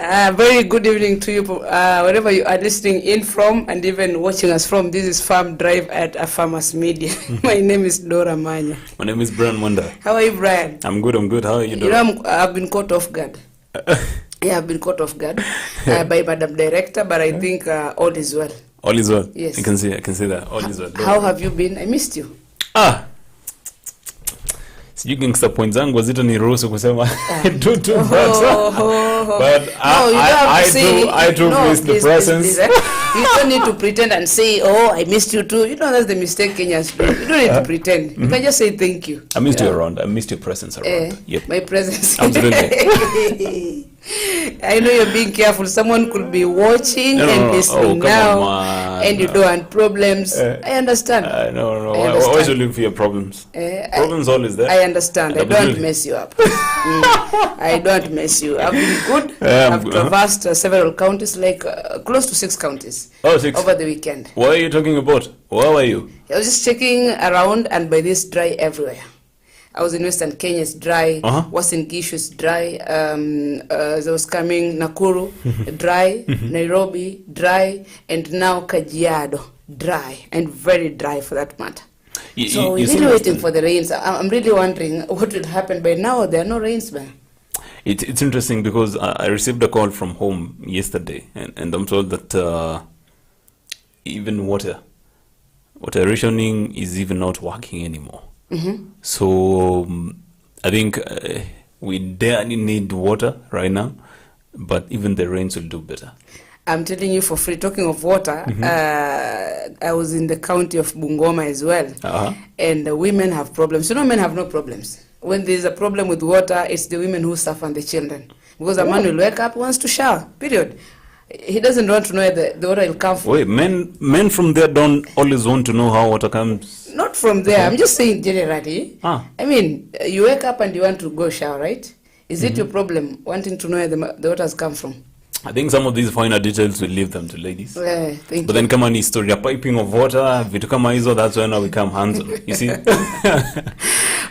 Very good evening to you, wherever you are listening in from and even watching us from. This is Farm Drive at AFarmersMedia. My name is Dora Manya. My name is Brian Wonder. How are you, Brian? I'm good. How are you doing? You know, I've been caught off guard. Yeah, I've been caught off guard by Madam Director, but I think all is well. All is well? Yes. I can see that. All is well. How have you been? I missed you. Sijui gangster points zangu wazito ni ruhusu kusema do too much. But I do miss the presence. Please, you don't need to pretend and say, oh, I missed you too. You know, that's the mistake Kenyans do. You don't need to pretend. You can just say thank you. I missed you around. I missed your presence around. Yep. My presence. Absolutely. I know you're being careful. Someone could be watching and listening now, and you don't want problems. I understand. No. Why should you look for your problems? Problems always there. I understand. I don't mess you up. I don't mess you. I've been good. I've traversed several counties, like close to 6 counties. Oh, 6. Over the weekend. What are you talking about? Where were you? I was just checking around, and by this, dry everywhere. I was in Western Kenya, it's dry. Western Gishu is dry. As I was coming, Nakuru, dry. Nairobi, dry. And now Kajiado, dry. And very dry for that matter. So we're really waiting for the rains. I'm really wondering what will happen. By now, there are no rains, man. It's interesting because I received a call from home yesterday. And I'm told that even water rationing is even not working anymore. So I think we definitely need water right now, but even the rains will do better. I'm telling you for free, talking of water, I was in the county of Bungoma as well, and the women have problems. You know, men have no problems. When there's a problem with water, it's the women who suffer and the children. Because a man will wake up, wants to shower, period. He doesn't want to know where the water will come from. Wait, men from there don't always want to know how water comes? Not from there. I'm just saying generally. I mean, you wake up and you want to go shower, right? Is it your problem wanting to know where the water has come from? I think some of these finer details will leave them to ladies. Thank you. But then come on, history, piping of water, vitu kama hizo, that's when now we come hands on. You see?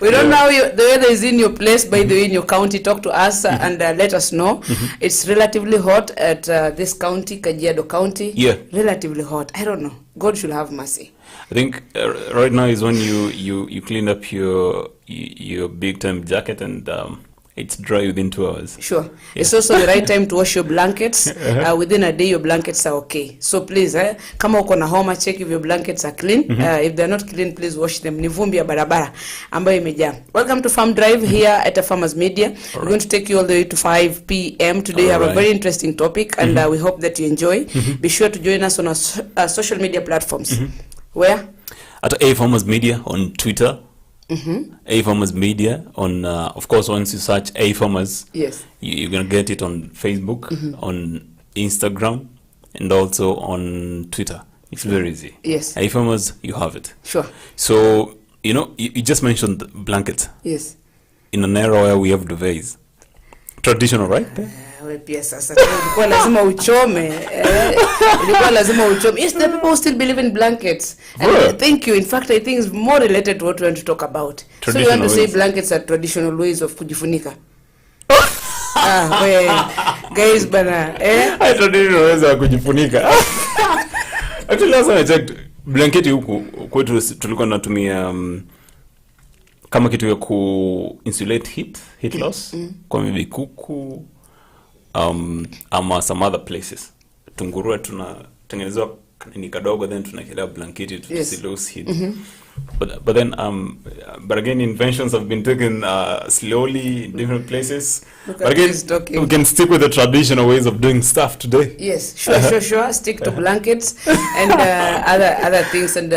We don't know the weather is in your place, by the way, in your county. Talk to us and let us know. It's relatively hot at this county, Kajiado County. Yeah. Relatively hot. I don't know. God should have mercy. I think right now is when you clean up your big time jacket and it's dry within 2 hours. Sure. Yeah. It's also the right time to wash your blankets. Within a day, your blankets are okay. So please, kama uko na homa, check if your blankets are clean. If they're not clean, please wash them. Ni vumbi ya barabara ambayo imejaa. Welcome to Farm Drive here at AFarmersMedia. We're going to take you all the way to 5 p.m. Today we have a very interesting topic, and we hope that you enjoy. Be sure to join us on our social media platforms. Where? At AFarmersMedia on Twitter. AFarmersMedia on of course, once you search AFarmers, yes, you're gonna get it on Facebook, on Instagram, and also on Twitter. It's very easy. Yes, AFarmers, you have it. Sure. So you know, you just mentioned blankets. Yes. In an era where we have duvets, traditional, right? Pia sasa ilikuwa lazima uchome. Ilikuwa lazima uchome. Yes, the people still believe in blankets. And thank you. In fact, I think it's more related to what we want to talk about. So you want to say blankets are traditional ways of kujifunika? Guys, bana. Traditional ways of kujifunika. Actually, last time I checked, blanketi huku kwetu tulikuwa tunatumia kama kitu ya ku insulate heat loss kwa maybe kuku ama some other places. Tungurua tunatengenezwa ni kadogo, then tunakelea blanketi to lose heat. But then but again, inventions have been taken slowly in different places. But again, we can stick with the traditional ways of doing stuff today. Yes, sure. Stick to blankets and other things. And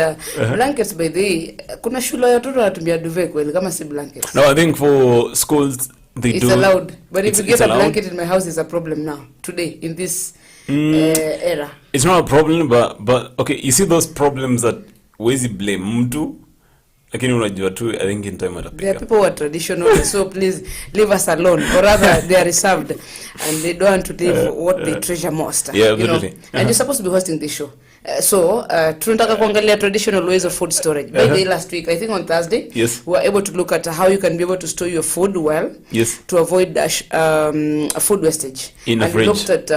blankets, by the way, kuna shule ya watoto wanatumia duvet kweli kama si blankets? No, I think for schools it's allowed. But if you get a blanket in my house, it's a problem now, today, in this era. It's not a problem, but okay, you see those problems that wezi blame mtu, lakini unajua tu, I think in time atapika. There are people who are traditional, so please leave us alone, or rather they are reserved and they don't want to live what they treasure most. Yeah, absolutely. And you're supposed to be hosting this show. Tunataka kuangalia traditional ways of food storage. By the last week, I think on Thursday, Yes. we were able to look at how you can be able to store your food well. Yes. To avoid food wastage. In the and fridge. we looked at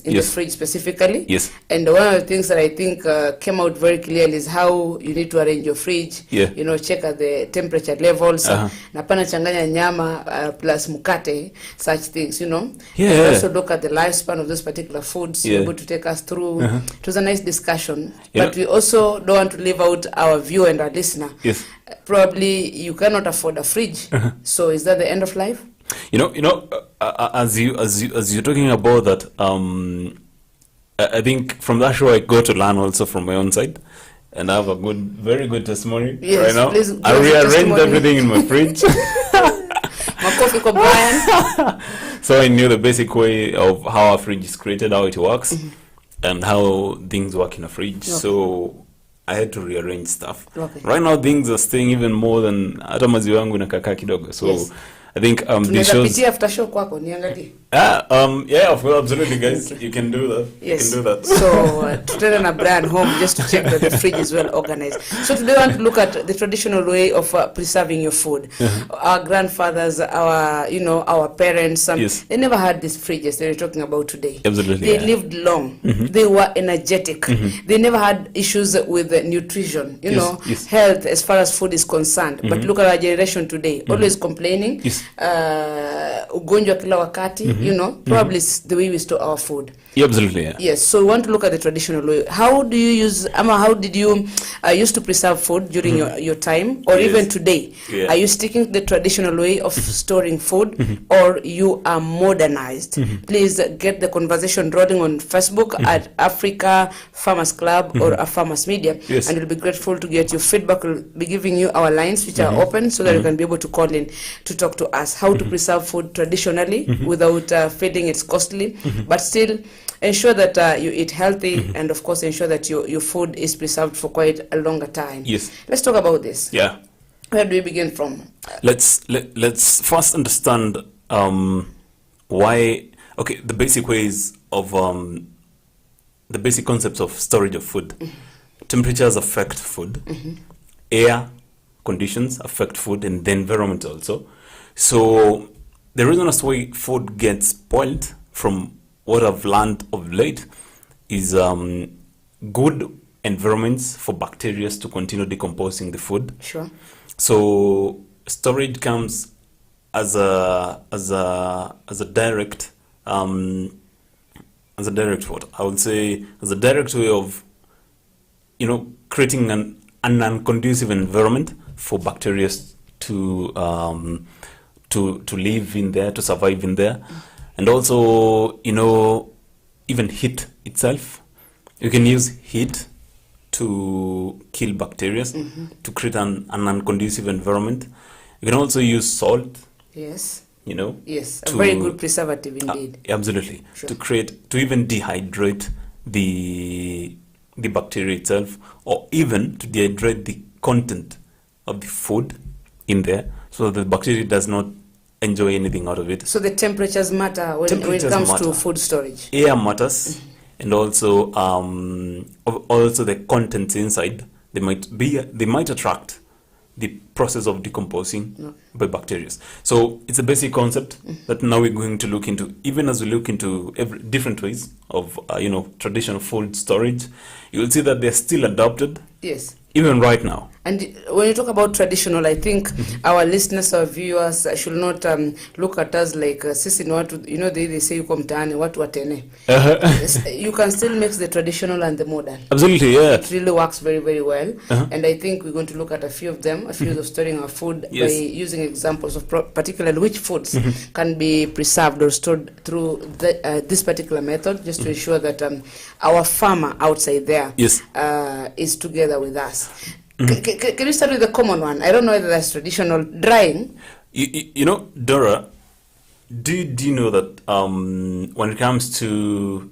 in the fridge specifically. Yes. And one of the things that I think came out very clearly is how you need to arrange your fridge. Yeah. You know, check at the temperature levels. Na pana changanya nyama plus mukate, such things, you know. Yeah. And also look at the lifespan of those particular foods. Yeah. You're able to take us through. It was a nice discussion. Yeah. But we also don't want to leave out our viewer and our listener. Yes. Probably you cannot afford a fridge. So is that the end of life? As you're talking about that, I think from that show I got to learn also from my own side, and I have a very good testimony Yes, right now. please I rearranged everything in my fridge. Makofi kwa Brian. So I knew the basic way of how a fridge is created, how it works, and how things work in a fridge. Okay. So I had to rearrange stuff. Okay. Right now things are staying even more than hata maziwa yangu inakaa kidogo. So Yes. I think these Tunaweza shows. pitia after show kwako niangalie. Yeah, of course, absolutely, guys. You can do that. Yes. You can do that. So tutaenda na Brian home just to check that the fridge is well organized. So today we want to look at the traditional way of preserving your food. Our grandfathers, our parents, Yes. they never had these fridges that we're talking about today. Absolutely, They yeah. lived long. They were energetic. They never had issues with nutrition, Yes. health as far as food is concerned. But look at our generation today, always complaining. Yes. Ugonjwa kila wakati, probably it's the way we store our food. Yeah, absolutely, yeah. Yes, so we want to look at the traditional way. How do you use, how did you used to preserve food during your time, or Yes. even today? Yeah. Are you sticking to the traditional way of storing food, or you are modernized? Please get the conversation rolling on Facebook at Africa Farmers Club or AFarmersMedia, Yes. and we'll be grateful to get your feedback. We'll be giving you our lines, which are open, so that you can be able to call in to talk to us. How to preserve food traditionally without feeling it's costly, but still ensure that you eat healthy, and of course ensure that your food is preserved for quite a longer time. Yes. Let's talk about this. Yeah. Where do we begin from? Let's first understand why. Okay, the basic ways of the basic concepts of storage of food. Temperatures affect food. Air conditions affect food, and the environment also. So the reason as to why food gets spoiled, from what I've learned of late, is good environments for bacteria to continue decomposing the food. Sure. So storage comes as a direct what I would say, as a direct way of creating an unconducive environment for bacteria to live in there, to survive in there. And also, even heat itself. You can use heat to kill bacteria, to create an unconducive environment. You can also use salt. Yes. Yes, a very good preservative indeed. Absolutely. Sure. To even dehydrate the bacteria itself, or even to dehydrate the content of the food in there, so that the bacteria does not enjoy anything out of it. So the temperatures matter when it comes to food storage. Air matters, and also the contents inside. They might attract the process of decomposing by bacteria. So it's a basic concept that now we're going to look into. Even as we look into different ways of traditional food storage, you'll see that they're still adopted. Yes. Even right now. And when you talk about traditional, I think our listeners or viewers should not look at us like sisi ni watu, they say yuko mtaani watu watene. You can still mix the traditional and the modern. Absolutely, yeah. It really works very, very well. And I think we're going to look at a few of them, a few of storing our food by using examples of particularly which foods can be preserved or stored through this particular method, just to ensure that our farmer outside there is together with us. Can you start with the common one? I don't know whether that's traditional. Drying. Dora, do you know that when it comes to,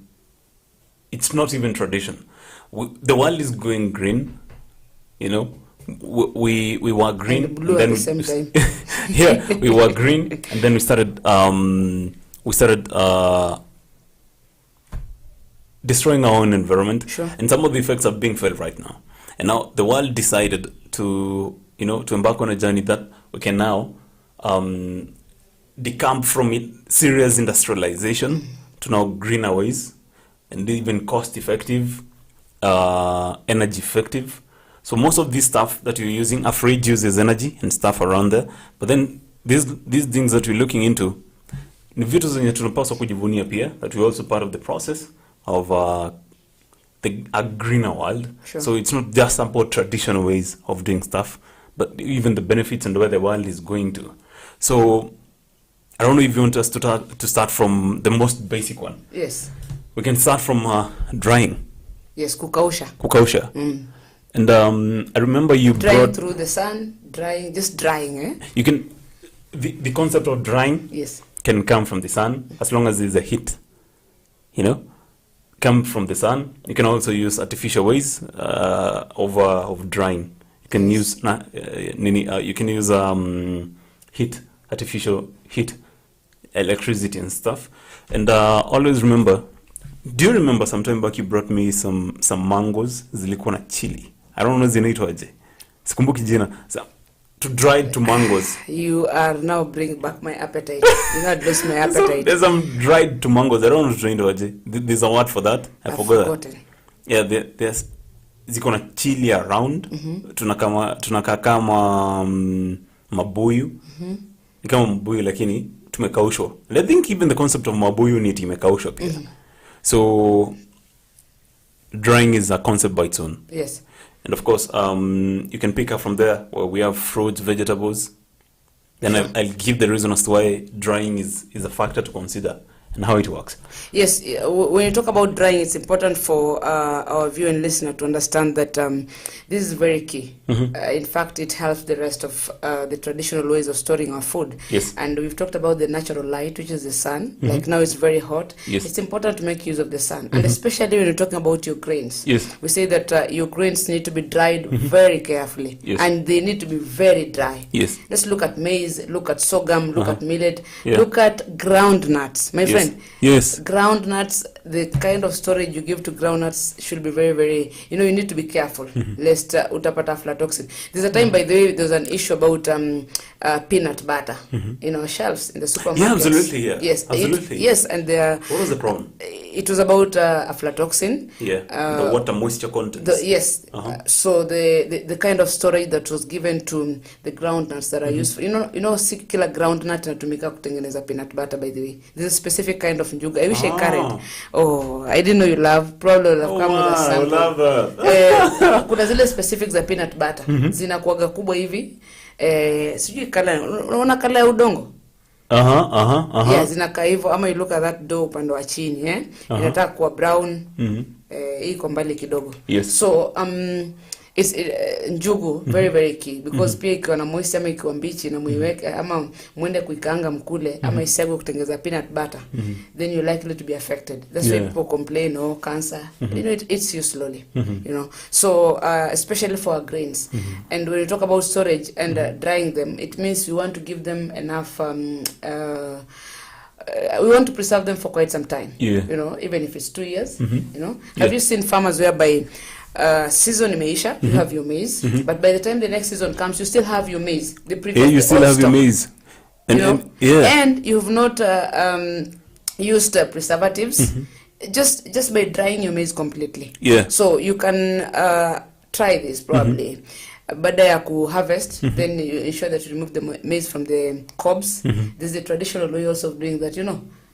it's not even tradition. The world is going green. We were green. And blue and then at the same time. Yeah, we were green, and then we started destroying our own environment. Sure. And some of the effects are being felt right now. And now the world decided to, to embark on a journey that we can now decamp from it, serious industrialization to now greener ways and even cost effective, energy effective. So most of this stuff that you're using, our fridge uses energy and stuff around there. But then these things that we're looking into, ni vitu zenye tunapaswa kujivunia pia, that we're also part of the process of a greener world. Sure. So it's not just about traditional ways of doing stuff, but even the benefits and where the world is going to. So I don't know if you want us to start from the most basic one. Yes. We can start from drying. Yes, kukausha. Kukausha. And I remember you drying brought through the sun, just drying, eh? You can the concept of drying, yes, can come from the sun as long as there's a heat. Come from the sun. You can also use artificial ways of drying. You can use heat, artificial heat, electricity and stuff. And always remember, do you remember sometime back you brought me some mangoes zilikuwa na chili? I don't know zinaitwaje. Sikumbuki jina. To dried to mangoes. You are now bringing back my appetite. You not lose my appetite. There's some dried to mangoes. I don't know zinaitwaje. There's a word for that. I've forgotten. Yeah, there's ziko na chili around. Tunakaa kama mabuyu. Ni kama mabuyu lakini tumekaushwa. And I think even the concept of mabuyu ni imekaushwa pia. So drying is a concept by its own. Yes. And of course, you can pick up from there where we have fruits, vegetables. Then I'll give the reason as to why drying is a factor to consider and how it works. Yes, when you talk about drying, it's important for our viewer and listener to understand that this is very key. In fact, it helps the rest of the traditional ways of storing our food. Yes. And we've talked about the natural light, which is the sun. Like now it's very hot. Yes. It's important to make use of the sun. And especially when you're talking about your grains. Yes. We say that your grains need to be dried very carefully. Yes. And they need to be very dry. Yes. Let's look at maize, look at sorghum, look at millet, look at ground nuts. My friend. Yes. Ground nuts, the kind of storage you give to ground nuts should be very, very, you need to be careful lest utapata aflatoxin. There's a time, by the way, there's an issue about peanut butter in our shelves in the supermarkets. Yeah, absolutely, yeah. Yes, absolutely. Yes, and what was the problem? It was about aflatoxin. Yeah, the water moisture content. Yes. So the kind of storage that was given to the groundnuts that are used for, si kila groundnut inatumika kutengeneza peanut butter, by the way. This is a specific kind of njuga. I wish I carried. Oh, I didn't know you love. Probably will have come with a sample. I love that. Kuna zile specifics za peanut butter. Zinakuwaga kubwa hivi. Sijui kala, unaona kala ya udongo? Yeah, zinakaa hivyo, ama you look at that dough upande wa chini, inataka kuwa brown. Iko mbali kidogo. Yes. So it's njugu very very key because pia ikiwa na moisture ama ikiwa mbichi na muiweke ama muende kuikaanga mkule ama isiagwe kutengeza peanut butter, then you're likely to be affected. That's why people complain, cancer. It eats you slowly. So especially for our grains. And when you talk about storage and drying them, it means we want to give them enough we want to preserve them for quite some time. Even if it's 2 years. Have you seen farmers whereby season imeisha, you have your maize, but by the time the next season comes, you still have your maize. The previous, you still have your maize, and you've not used preservatives. Just by drying your maize completely. So you can try this probably. Baada ya harvest, then you ensure that you remove the maize from the cobs. This is the traditional way also of doing that, ya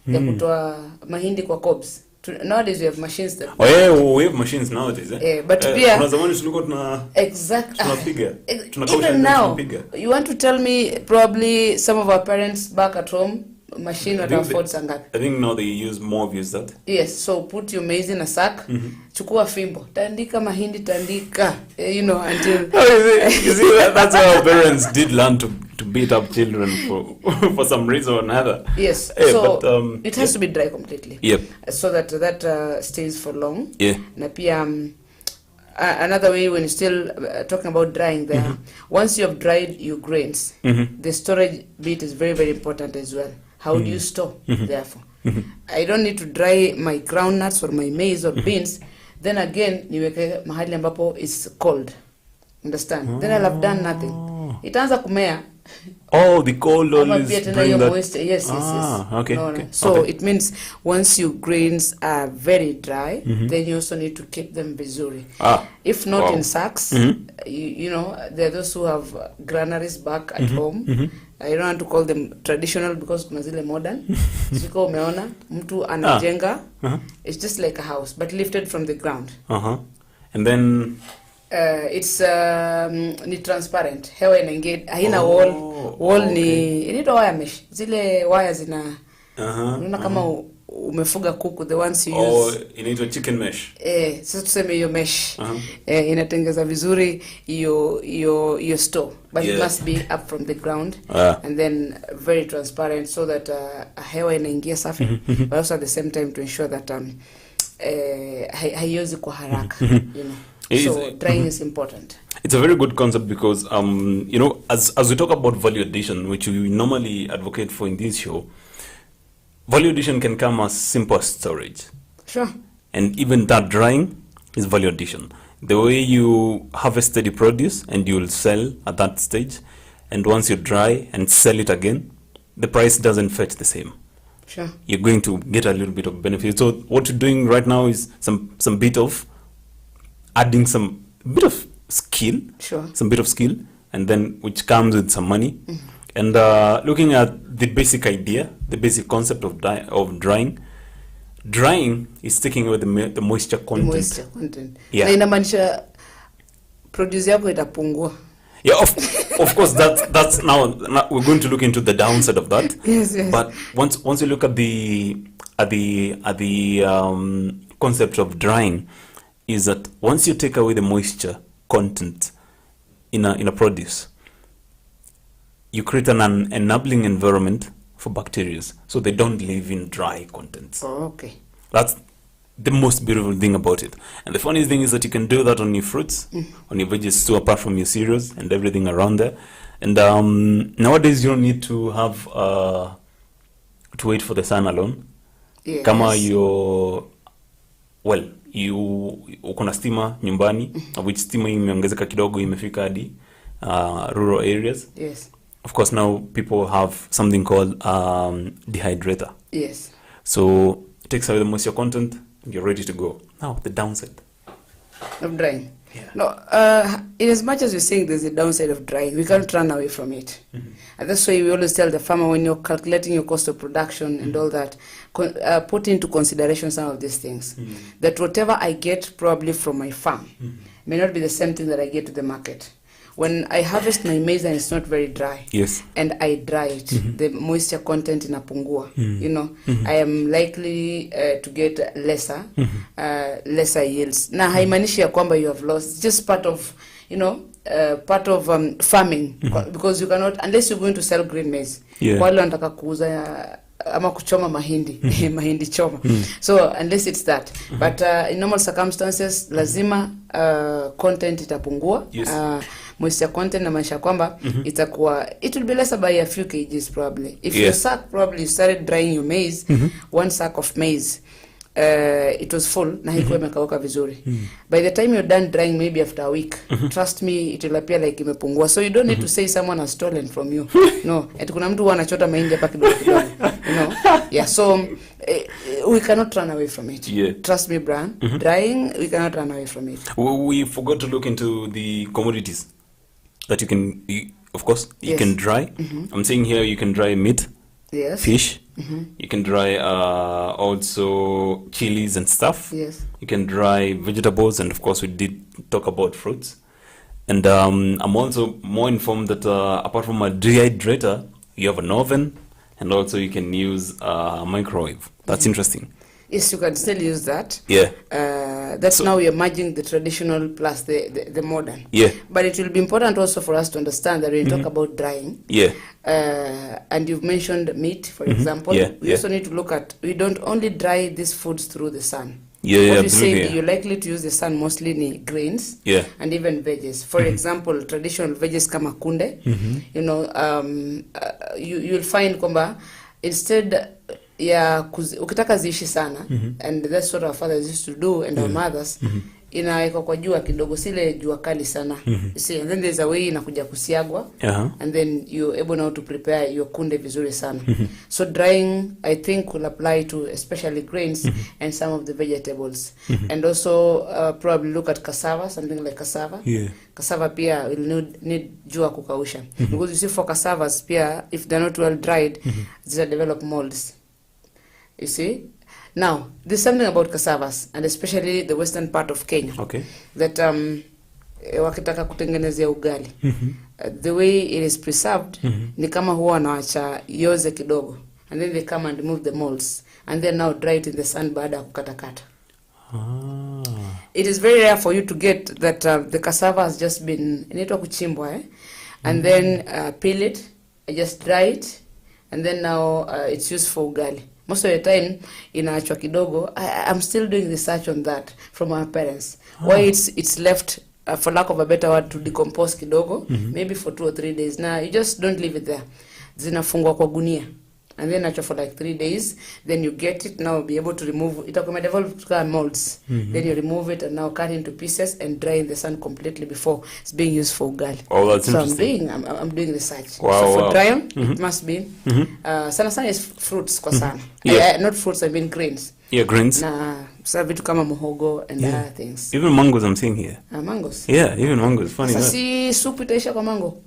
kutoa mahindi kwa cobs. Nowadays we have machines that we have machines nowadays, but pia kuna zamani tulikuwa tunapiga even now you want to tell me probably some of our parents back at home machine that afford sangapi. I think now they use that. Yes, so put your maize in a sack, chukua fimbo, tandika mahindi, tandika, until you see that's how parents did learn to beat up children for some reason or another. Yes. So but, it has to be dry completely. Yep. So that stays for long. Yeah. Na pia another way when you're still talking about drying there, once you have dried your grains, the storage bit is very very important as well. How do you store, therefore? I don't need to dry my groundnuts or my maize or beans. Then again, niweke mahali ambapo is cold. Understand? Then I'll have done nothing. Itaanza kumea. Oh, the cold always bring that. Moisture. Yes. Okay. No. Okay. So okay. it means once your grains are very dry, then you also need to keep them vizuri. If not in sacks, you know, there are those who have granaries back at home. I don't want to call them traditional because kuna zile modern. Ziko umeona mtu anajenga. It's just like a house but lifted from the ground. And then it's ni transparent, hewa inaingia, haina wall ni inaitwa wire mesh, zile wire zina unaona kama umefuga kuku, the ones you use inaitwa chicken mesh. Sasa tuseme hiyo mesh inatengeza vizuri hiyo store, but it must be up from the ground and then very transparent so that hewa inaingia safi but also at the same time to ensure that haiozi kwa haraka, you know. So drying is important. It's a very good concept because you know, as we talk about value addition, which we normally advocate for in this show, value addition can come as simple as storage. Sure. And even that drying is value addition. The way you harvest the produce and you will sell at that stage, and once you dry and sell it again, the price doesn't fetch the same. Sure. You're going to get a little bit of benefit. So what you're doing right now is some bit of adding some bit of skill, some bit of skill, and then which comes with some money. And looking at the basic idea, the basic concept of drying. Drying is taking away the moisture content. The moisture content. Yeah. Na inamaanisha produce yako itapungua. Yeah, of course that's now we're going to look into the downside of that. Yes. But once you look at the concept of drying, is that once you take away the moisture content in a produce, you create an enabling environment for bacteria, so they don't live in dry contents. Okay. That's the most beautiful thing about it. And the funny thing is that you can do that on your fruits, on your veggies too, apart from your cereals and everything around there. And nowadays you don't need to have to wait for the sun alone. Yes. Kama uko na stima nyumbani, which stima imeongezeka kidogo, imefika hadi rural areas. Yes. Of course, now people have something called Dehydrator. Yes. So it takes away the moisture content and you're ready to go. Now, the downside of drying. Yeah. No, in as much as we're saying there's a downside of drying, we can't run away from it. And that's why we always tell the farmer, when you're calculating your cost of production and all that, put into consideration some of these things. That whatever I get probably from my farm may not be the same thing that I get to the market. When I harvest my maize and it's not very dry, and I dry it, the moisture content inapungua, you know, I am likely to get lesser yields. Na haimaanishi ya kwamba you have lost. It's just part of, you know, farming, because you cannot, unless you're going to sell green maize. Kwa wale wanataka kuuza ama kuchoma mahindi, mahindi choma. So unless it's that, but in normal circumstances lazima content itapungua. Moisture content na maisha kwamba itakuwa, it will be lesser by a few kgs probably. If your sack probably you started drying your maize, one sack of maize, it was full na haikuwa imekauka vizuri. By the time you're done drying, maybe after a week, trust me, it will appear like imepungua. So you don't need to say someone has stolen from you. No, eti kuna mtu anachota mahindi hapa kidogo kidogo. You know? Yeah, so we cannot run away from it. Trust me, Brian. Drying, we cannot run away from it. We forgot to look into the commodities that you can, of course, you can dry. I'm saying here you can dry meat, fish. You can dry also chilies and stuff. You can dry vegetables, and of course we did talk about fruits. And I'm also more informed that apart from a dehydrator, you have an oven, and also you can use a microwave. That's interesting. Yes, you can still use that. That's now we are merging the traditional plus the modern. But it will be important also for us to understand that when you talk about drying, and you've mentioned meat, for example, we also need to look at, we don't only dry these foods through the sun. What you say, you're likely to use the sun mostly in grains and even veggies. For example, traditional veggies kama kunde, you know, you'll find kwamba instead ya ukitaka ziishi sana, and that's what our fathers used to do and our mothers, inawekwa kwa jua kidogo, sile jua kali sana. You see, and then there's a way inakuja kusiagwa, and then you're able now to prepare your kunde vizuri sana. So drying, I think, will apply to especially grains and some of the vegetables. And also probably look at cassava, something like cassava. Cassava pia will need jua kukausha, because you see for cassavas pia, if they're not well dried, they develop molds. You see. Now, there's something about cassavas, and especially the western part of Kenya, that wakitaka kutengenezea ugali, the way it is preserved, ni kama huwa wanaacha yoze kidogo, and then they come and remove the molds, and then now dry it in the sun baada ya kukatakata. It is very rare for you to get that the cassava has just been inaitwa kuchimbwa, and then peel it, just dry it, and then now it's used for ugali. Most of the time, inaachwa kidogo. I'm still doing research on that from our parents. Why it's left, for lack of a better word, to decompose kidogo, maybe for 2 or 3 days. Now, you just don't leave it there. Zinafungwa kwa gunia. And then actually for like 3 days, then you get it, now be able to remove it. It develop molds. Then you remove it and now cut into pieces and dry in the sun completely before it's being used for ugali. Oh, that's interesting. I'm doing research. Wow, so for drying, it must be sana is fruits kwa sana. Not fruits, I mean grains. Yeah, grains. Na sa vitu kama muhogo and other things. Even mangoes I'm seeing here. Mangoes. Yeah, even mangoes. Funny enough. Si soup itaisha kwa mango.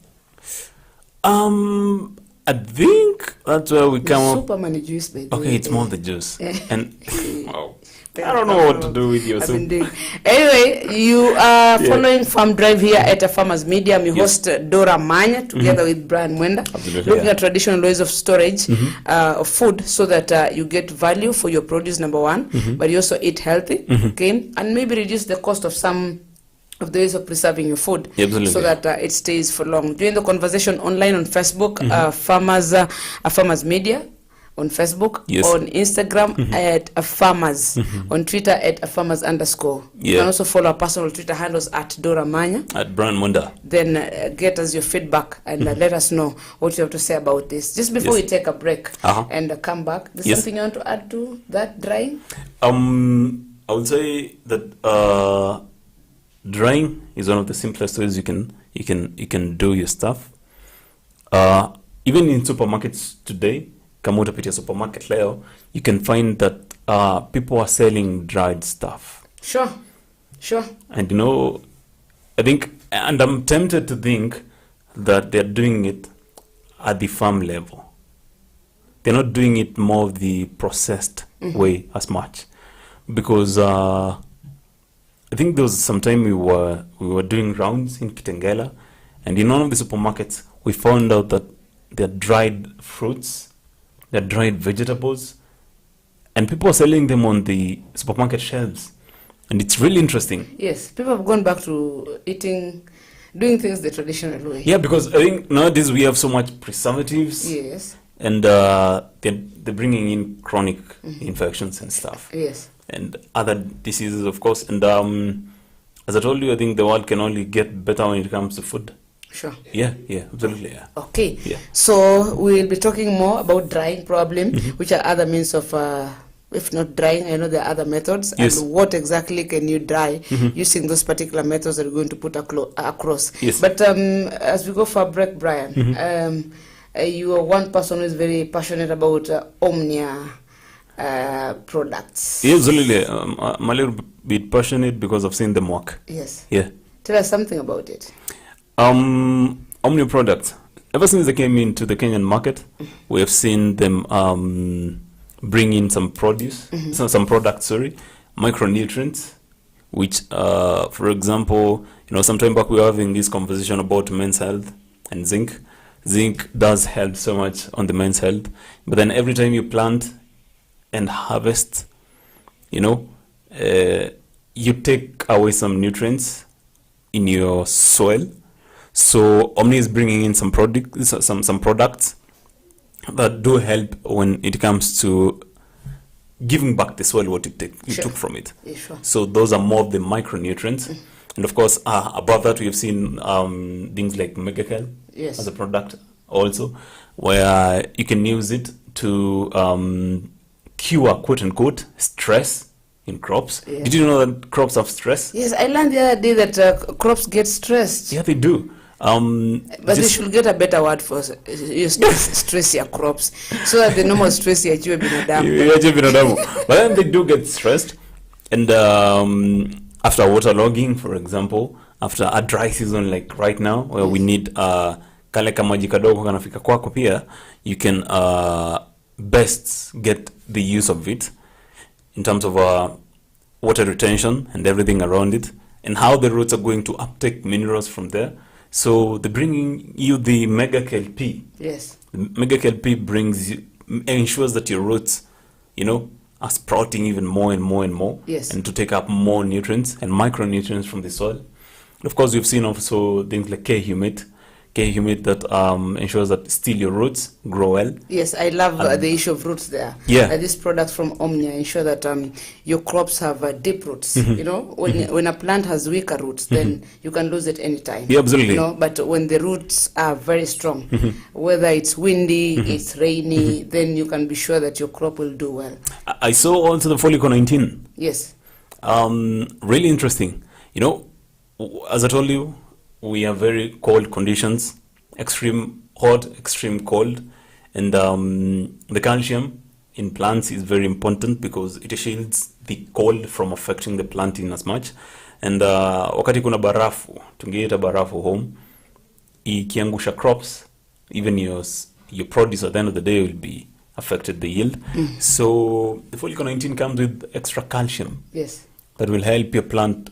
I think that's where we come up. Superman juice, by the way. Okay, it's more the juice. And wow. I don't know what to do with your soup. Anyway, you are following Farm Drive here at AFarmersMedia. I'm your host, Dora Manya, together with Brian Mwenda. Absolutely, looking at traditional ways of storage of food, so that you get value for your produce, number one, but you also eat healthy, okay, and maybe reduce the cost of some of the ways of preserving your food, so that it stays for long. Join the conversation online on Facebook, AFarmersMedia on Facebook, on Instagram at AFarmers, on Twitter at AFarmers_. You can also follow our personal Twitter handles at Dora Manya, at Brian Mwenda. Then get us your feedback and let us know what you have to say about this. Just before we take a break and come back, there's something you want to add to that drying? I would say that drying is one of the simplest ways you can do your stuff. Even in supermarkets today, kama utapitia supermarket leo, you can find that people are selling dried stuff. Sure. And I think, and I'm tempted to think that they're doing it at the farm level. They're not doing it more of the processed way as much, because I think there was some time we were doing rounds in Kitengela, and in one of the supermarkets we found out that they're dried fruits, they're dried vegetables, and people are selling them on the supermarket shelves, and it's really interesting. Yes, people have gone back to doing things the traditional way. Yeah, because I think nowadays we have so much preservatives. Yes. And they're bringing in chronic infections and stuff. Yes. And other diseases, of course. And as I told you, I think the world can only get better when it comes to food. Sure. Yeah, absolutely, yeah. Okay. Yeah. So we'll be talking more about drying problem, which are other means of, if not drying, I know there are other methods. Yes. And what exactly can you dry using those particular methods that we're going to put across. Yes. But as we go for a break, Brian, you are one person who is very passionate about Omnia products. Yeah, absolutely. I'm a little bit passionate because I've seen them work. Yes. Yeah. Tell us something about it. Omnia products. Ever since they came into the Kenyan market, we have seen them bring in some produce, some products, micronutrients, which, for example, some time back we were having this conversation about men's health and zinc. Zinc does help so much on the men's health, but then every time you plant and harvest, you take away some nutrients in your soil. So Omni is bringing in some products that do help when it comes to giving back the soil what you took from it. Yeah, sure. So those are more of the micronutrients. And of course, above that, we have seen things like Megacal as a product also, where you can use it to cure, quote unquote, stress in crops. Yeah. Did you know that crops have stress? Yes, I learned the other day that crops get stressed. Yeah, they do. But they should get a better word for stress your crops, so that the normal stress ya jiwe binadamu. But then they do get stressed, and after waterlogging, for example, after a dry season like right now, where we need kale kamaji kadogo kanafika kwako pia, you can best get the use of it in terms of water retention and everything around it, and how the roots are going to uptake minerals from there. So they're bringing you the mega KLP. Yes. The mega KLP ensures that your roots, are sprouting even more and more and more. Yes. And to take up more nutrients and micronutrients from the soil. And of course, we've seen also things like K-humate that ensures that still your roots grow well. Yes, I love the issue of roots there. Yeah. This product from Omnia ensure that your crops have deep roots. When a plant has weaker roots, then you can lose it anytime. Yeah, absolutely. But when the roots are very strong, whether it's windy, it's rainy, then you can be sure that your crop will do well. I saw also the Folico-19. Yes. Really interesting. As I told you, we have very cold conditions, extreme hot, extreme cold, and the calcium in plants is very important because it shields the cold from affecting the planting as much. And wakati kuna barafu, tungeita barafu home, ikiangusha crops, even your produce at the end of the day will be affected, the yield. So the Folico-19 comes with extra calcium. Yes. That will help your plant,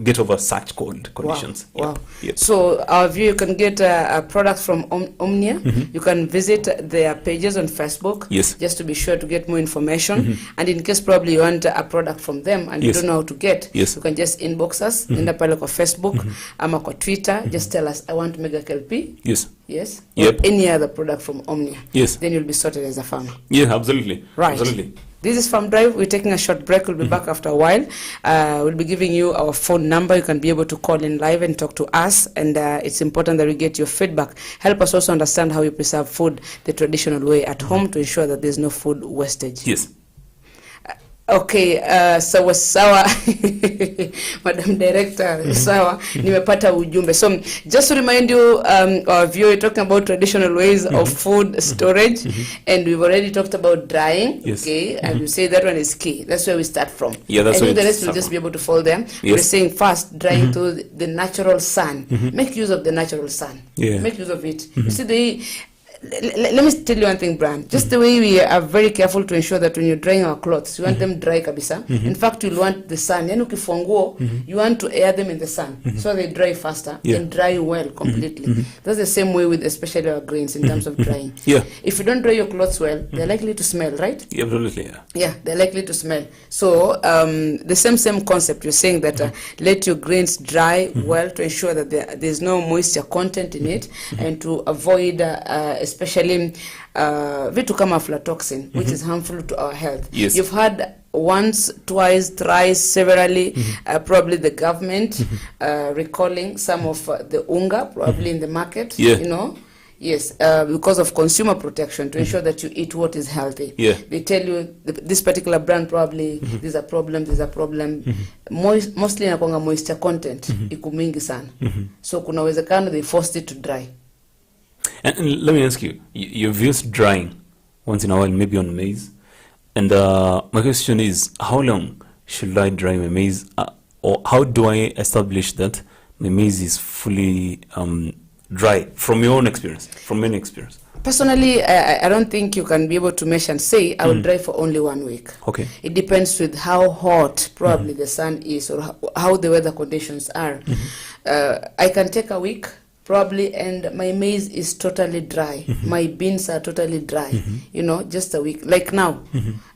get over such cold conditions. Wow. Yep. So our view, you can get a product from Omnia. You can visit their pages on Facebook. Yes. Just to be sure to get more information. And in case probably you want a product from them and you don't know how to get, you can just inbox us. Nenda pale kwa Facebook, ama kwa Twitter. Just tell us, I want Mega KLP. Yes. Yes. Yep. Or any other product from Omnia. Yes. Then you'll be sorted as a farmer. Yeah, absolutely. Right. Absolutely. This is Farm Drive. We're taking a short break. We'll be back after a while. We'll be giving you our phone number. You can be able to call in live and talk to us. And it's important that we get your feedback. Help us also understand how you preserve food the traditional way at home to ensure that there's no food wastage. Yes. Okay, sawa Madam Director, sawa nimepata ujumbe. So just to remind you, our viewer, we're talking about traditional ways of food storage, and we've already talked about drying. Yes. Okay, and you say that one is key. That's where we start from. Yeah, that's where the rest will just be able to follow them. Yes. We're saying first, drying to the natural sun. Make use of the natural sun. Yeah. Make use of it. You see, let me tell you one thing, Brian. Just the way we are very careful to ensure that when you're drying our clothes, you want them dry kabisa. In fact, you'll want the sun. Yani ukifua nguo, you want to air them in the sun so they dry faster and dry well completely. That's the same way with especially our grains in terms of drying. Yeah. If you don't dry your clothes well, they're likely to smell, right? Yeah, absolutely. Yeah. Yeah, they're likely to smell. So the same concept. You're saying that let your grains dry well to ensure that there's no moisture content in it, and to avoid especially vitu kama aflatoxin, which is harmful to our health. Yes. You've had once, twice, thrice, severally, probably the government recalling some of the unga probably in the market. Yeah. Yes, because of consumer protection, to ensure that you eat what is healthy. Yeah. They tell you this particular brand probably there's a problem. Mostly inakuanga moisture content iko mingi sana. So kuna uwezekano they forced it to dry. And let me ask you, you've used drying once in a while, maybe on maize. And my question is, how long should I dry my maize? Or how do I establish that my maize is fully dry from your own experience, from any experience? Personally, I don't think you can be able to measure and say, I will dry for only 1 week. Okay. It depends with how hot probably the sun is or how the weather conditions are. I can take a week probably, and my maize is totally dry. My beans are totally dry. Just a week. Like now,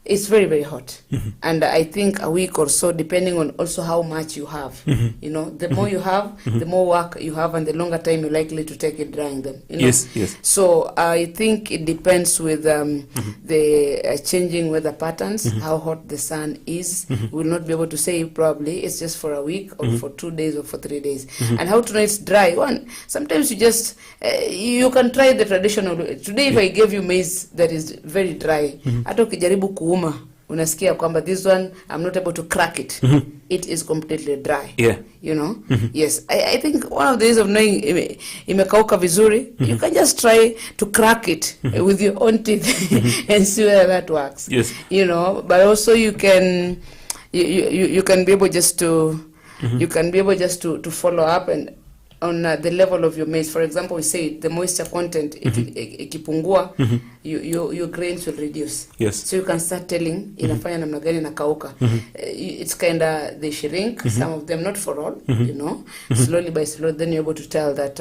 It's very, very hot. And I think a week or so, depending on also how much you have. You know, the more you have, the more work you have, and the longer time you're likely to take it drying them. You know? Yes. So I think it depends with the changing weather patterns, how hot the sun is. We'll not be able to say probably it's just for a week or for 2 days or for 3 days. And how to know it's dry? One, sometimes you just, you can try the traditional. Today if I gave you maize that is very dry, hata ukijaribu kuuma, unasikia kwamba this one I'm not able to crack it. It is completely dry. You know? Yes. I think one of the ways of knowing imekauka vizuri, you can just try to crack it with your own teeth and see whether that works. Yes. You know, but also you can you can be able just to you can be able just to follow up and on the level of your maize. For example, we say the moisture content ikipungua, your grains will reduce. Yes. So you can start telling inafanya namna gani nakauka. It's kind of they shrink, some of them, not for all, you know. Slowly by slowly, then you're able to tell that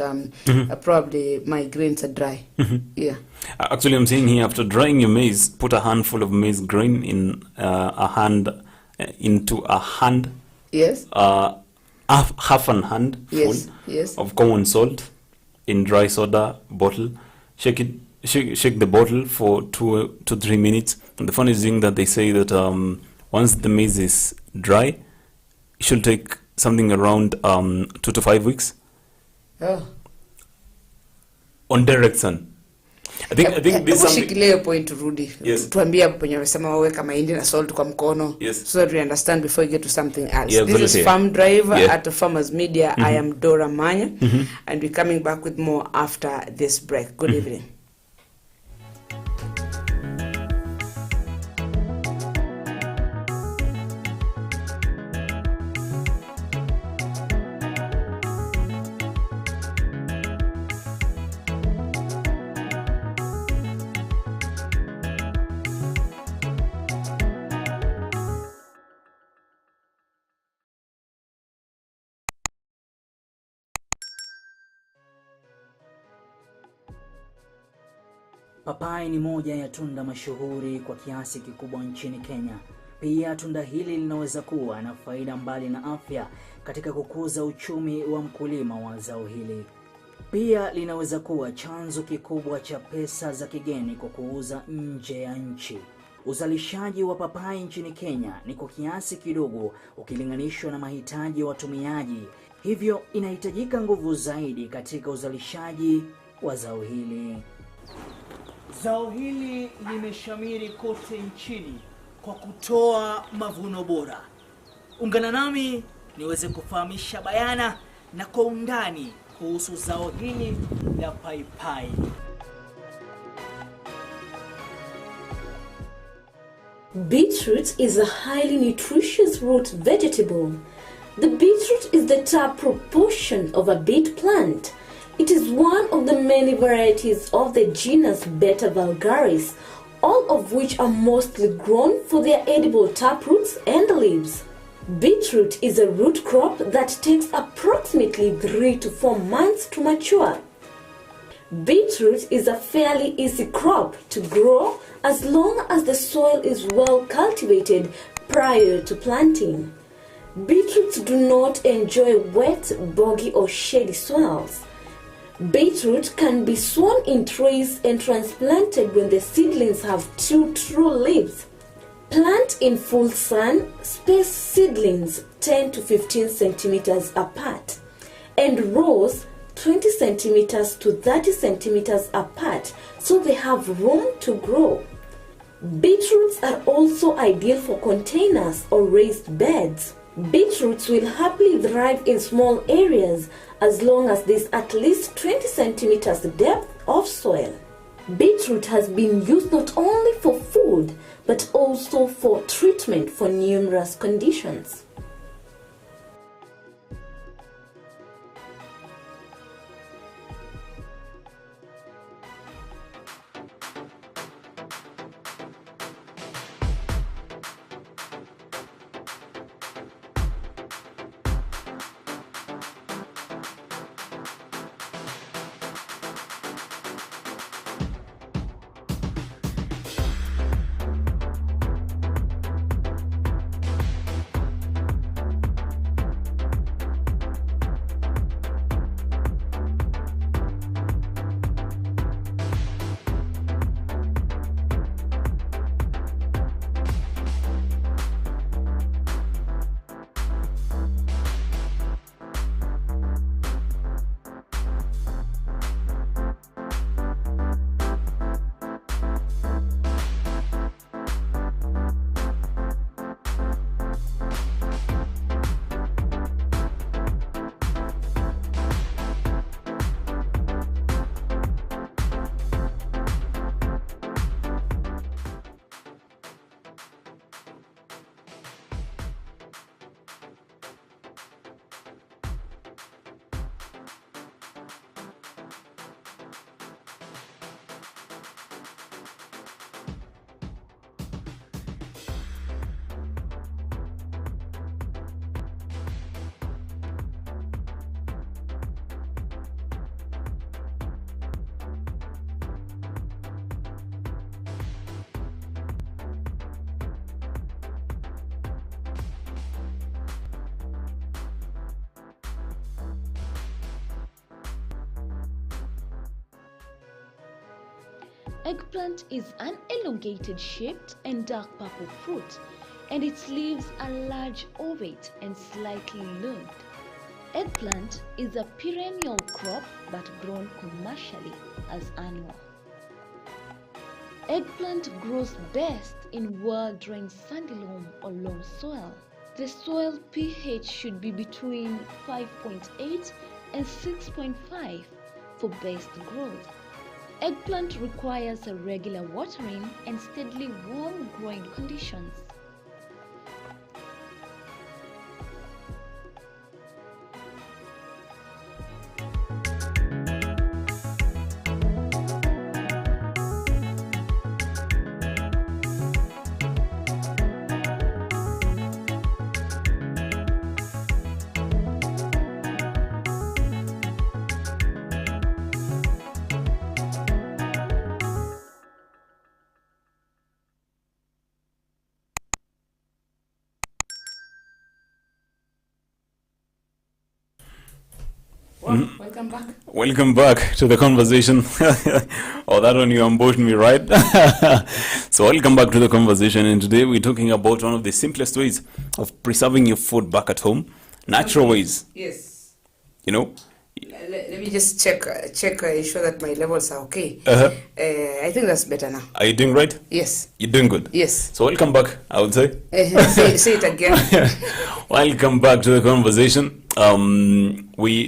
probably my grains are dry. Yeah. Actually, I'm saying here, after drying your maize, put a handful of maize grain in into a hand. Yes. Half an hand full of common salt in dry soda bottle. Shake the bottle for 2 to 3 minutes. And the funny thing that they say that once the maize is dry, it should take something around 2 to 5 weeks. On direct sun. I think this is something. Point Rudy. Yes. Tuambie hapo penye unasema weka mahindi na salt kwa mkono. Yes. So that we understand before you get to something else. Yeah, this is Farm Drive at Farmers Media. I am Dora Manya, and we're coming back with more after this break. Good evening. Papai ni moja ya tunda mashuhuri kwa kiasi kikubwa nchini Kenya. Pia tunda hili linaweza kuwa na faida mbali na afya katika kukuza uchumi wa mkulima wa zao hili. Pia linaweza kuwa chanzo kikubwa cha pesa za kigeni kwa kuuza nje ya nchi. Uzalishaji wa papai nchini Kenya ni kwa kiasi kidogo ukilinganishwa na mahitaji ya watumiaji. Hivyo inahitajika nguvu zaidi katika uzalishaji wa zao hili. Zao hili limeshamiri kote nchini kwa kutoa mavuno bora. Ungana nami niweze kufahamisha bayana na kwa undani kuhusu zao hili la paipai. Beetroot is a highly nutritious root vegetable. The beetroot is the taproot portion of a beet plant. It is one of the many varieties of the genus Beta vulgaris, all of which are mostly grown for their edible taproots and leaves. Beetroot is a root crop that takes approximately 3 to 4 months to mature. Beetroot is a fairly easy crop to grow as long as the soil is well cultivated prior to planting. Beetroots do not enjoy wet, boggy or shady soils. Beetroot can be sown in trays and transplanted when the seedlings have 2 true leaves. Plant in full sun, space seedlings 10 to 15 centimeters apart, and rows 20 centimeters to 30 centimeters apart so they have room to grow. Beetroots are also ideal for containers or raised beds. Beetroots will happily thrive in small areas as long as there is at least 20 centimeters depth of soil. Beetroot has been used not only for food but also for treatment for numerous conditions. Eggplant is an elongated shaped and dark purple fruit, and its leaves are large, ovate, and slightly lobed. Eggplant is a perennial crop but grown commercially as annual. Eggplant grows best in well-drained sandy loam or loam soil. The soil pH should be between 5.8 and 6.5 for best growth. Eggplant requires a regular watering and steadily warm growing conditions. Well, welcome back. Welcome back to the conversation. Oh, that one you ambushed me, right? So welcome back to the conversation, and today we're talking about one of the simplest ways of preserving your food back at home. Natural ways. Yes. You know? Let me just check, ensure that my levels are okay. I think that's better now. Are you doing right? Yes. You're doing good? Yes. So welcome back, I would say. Say it again. Welcome back to the conversation.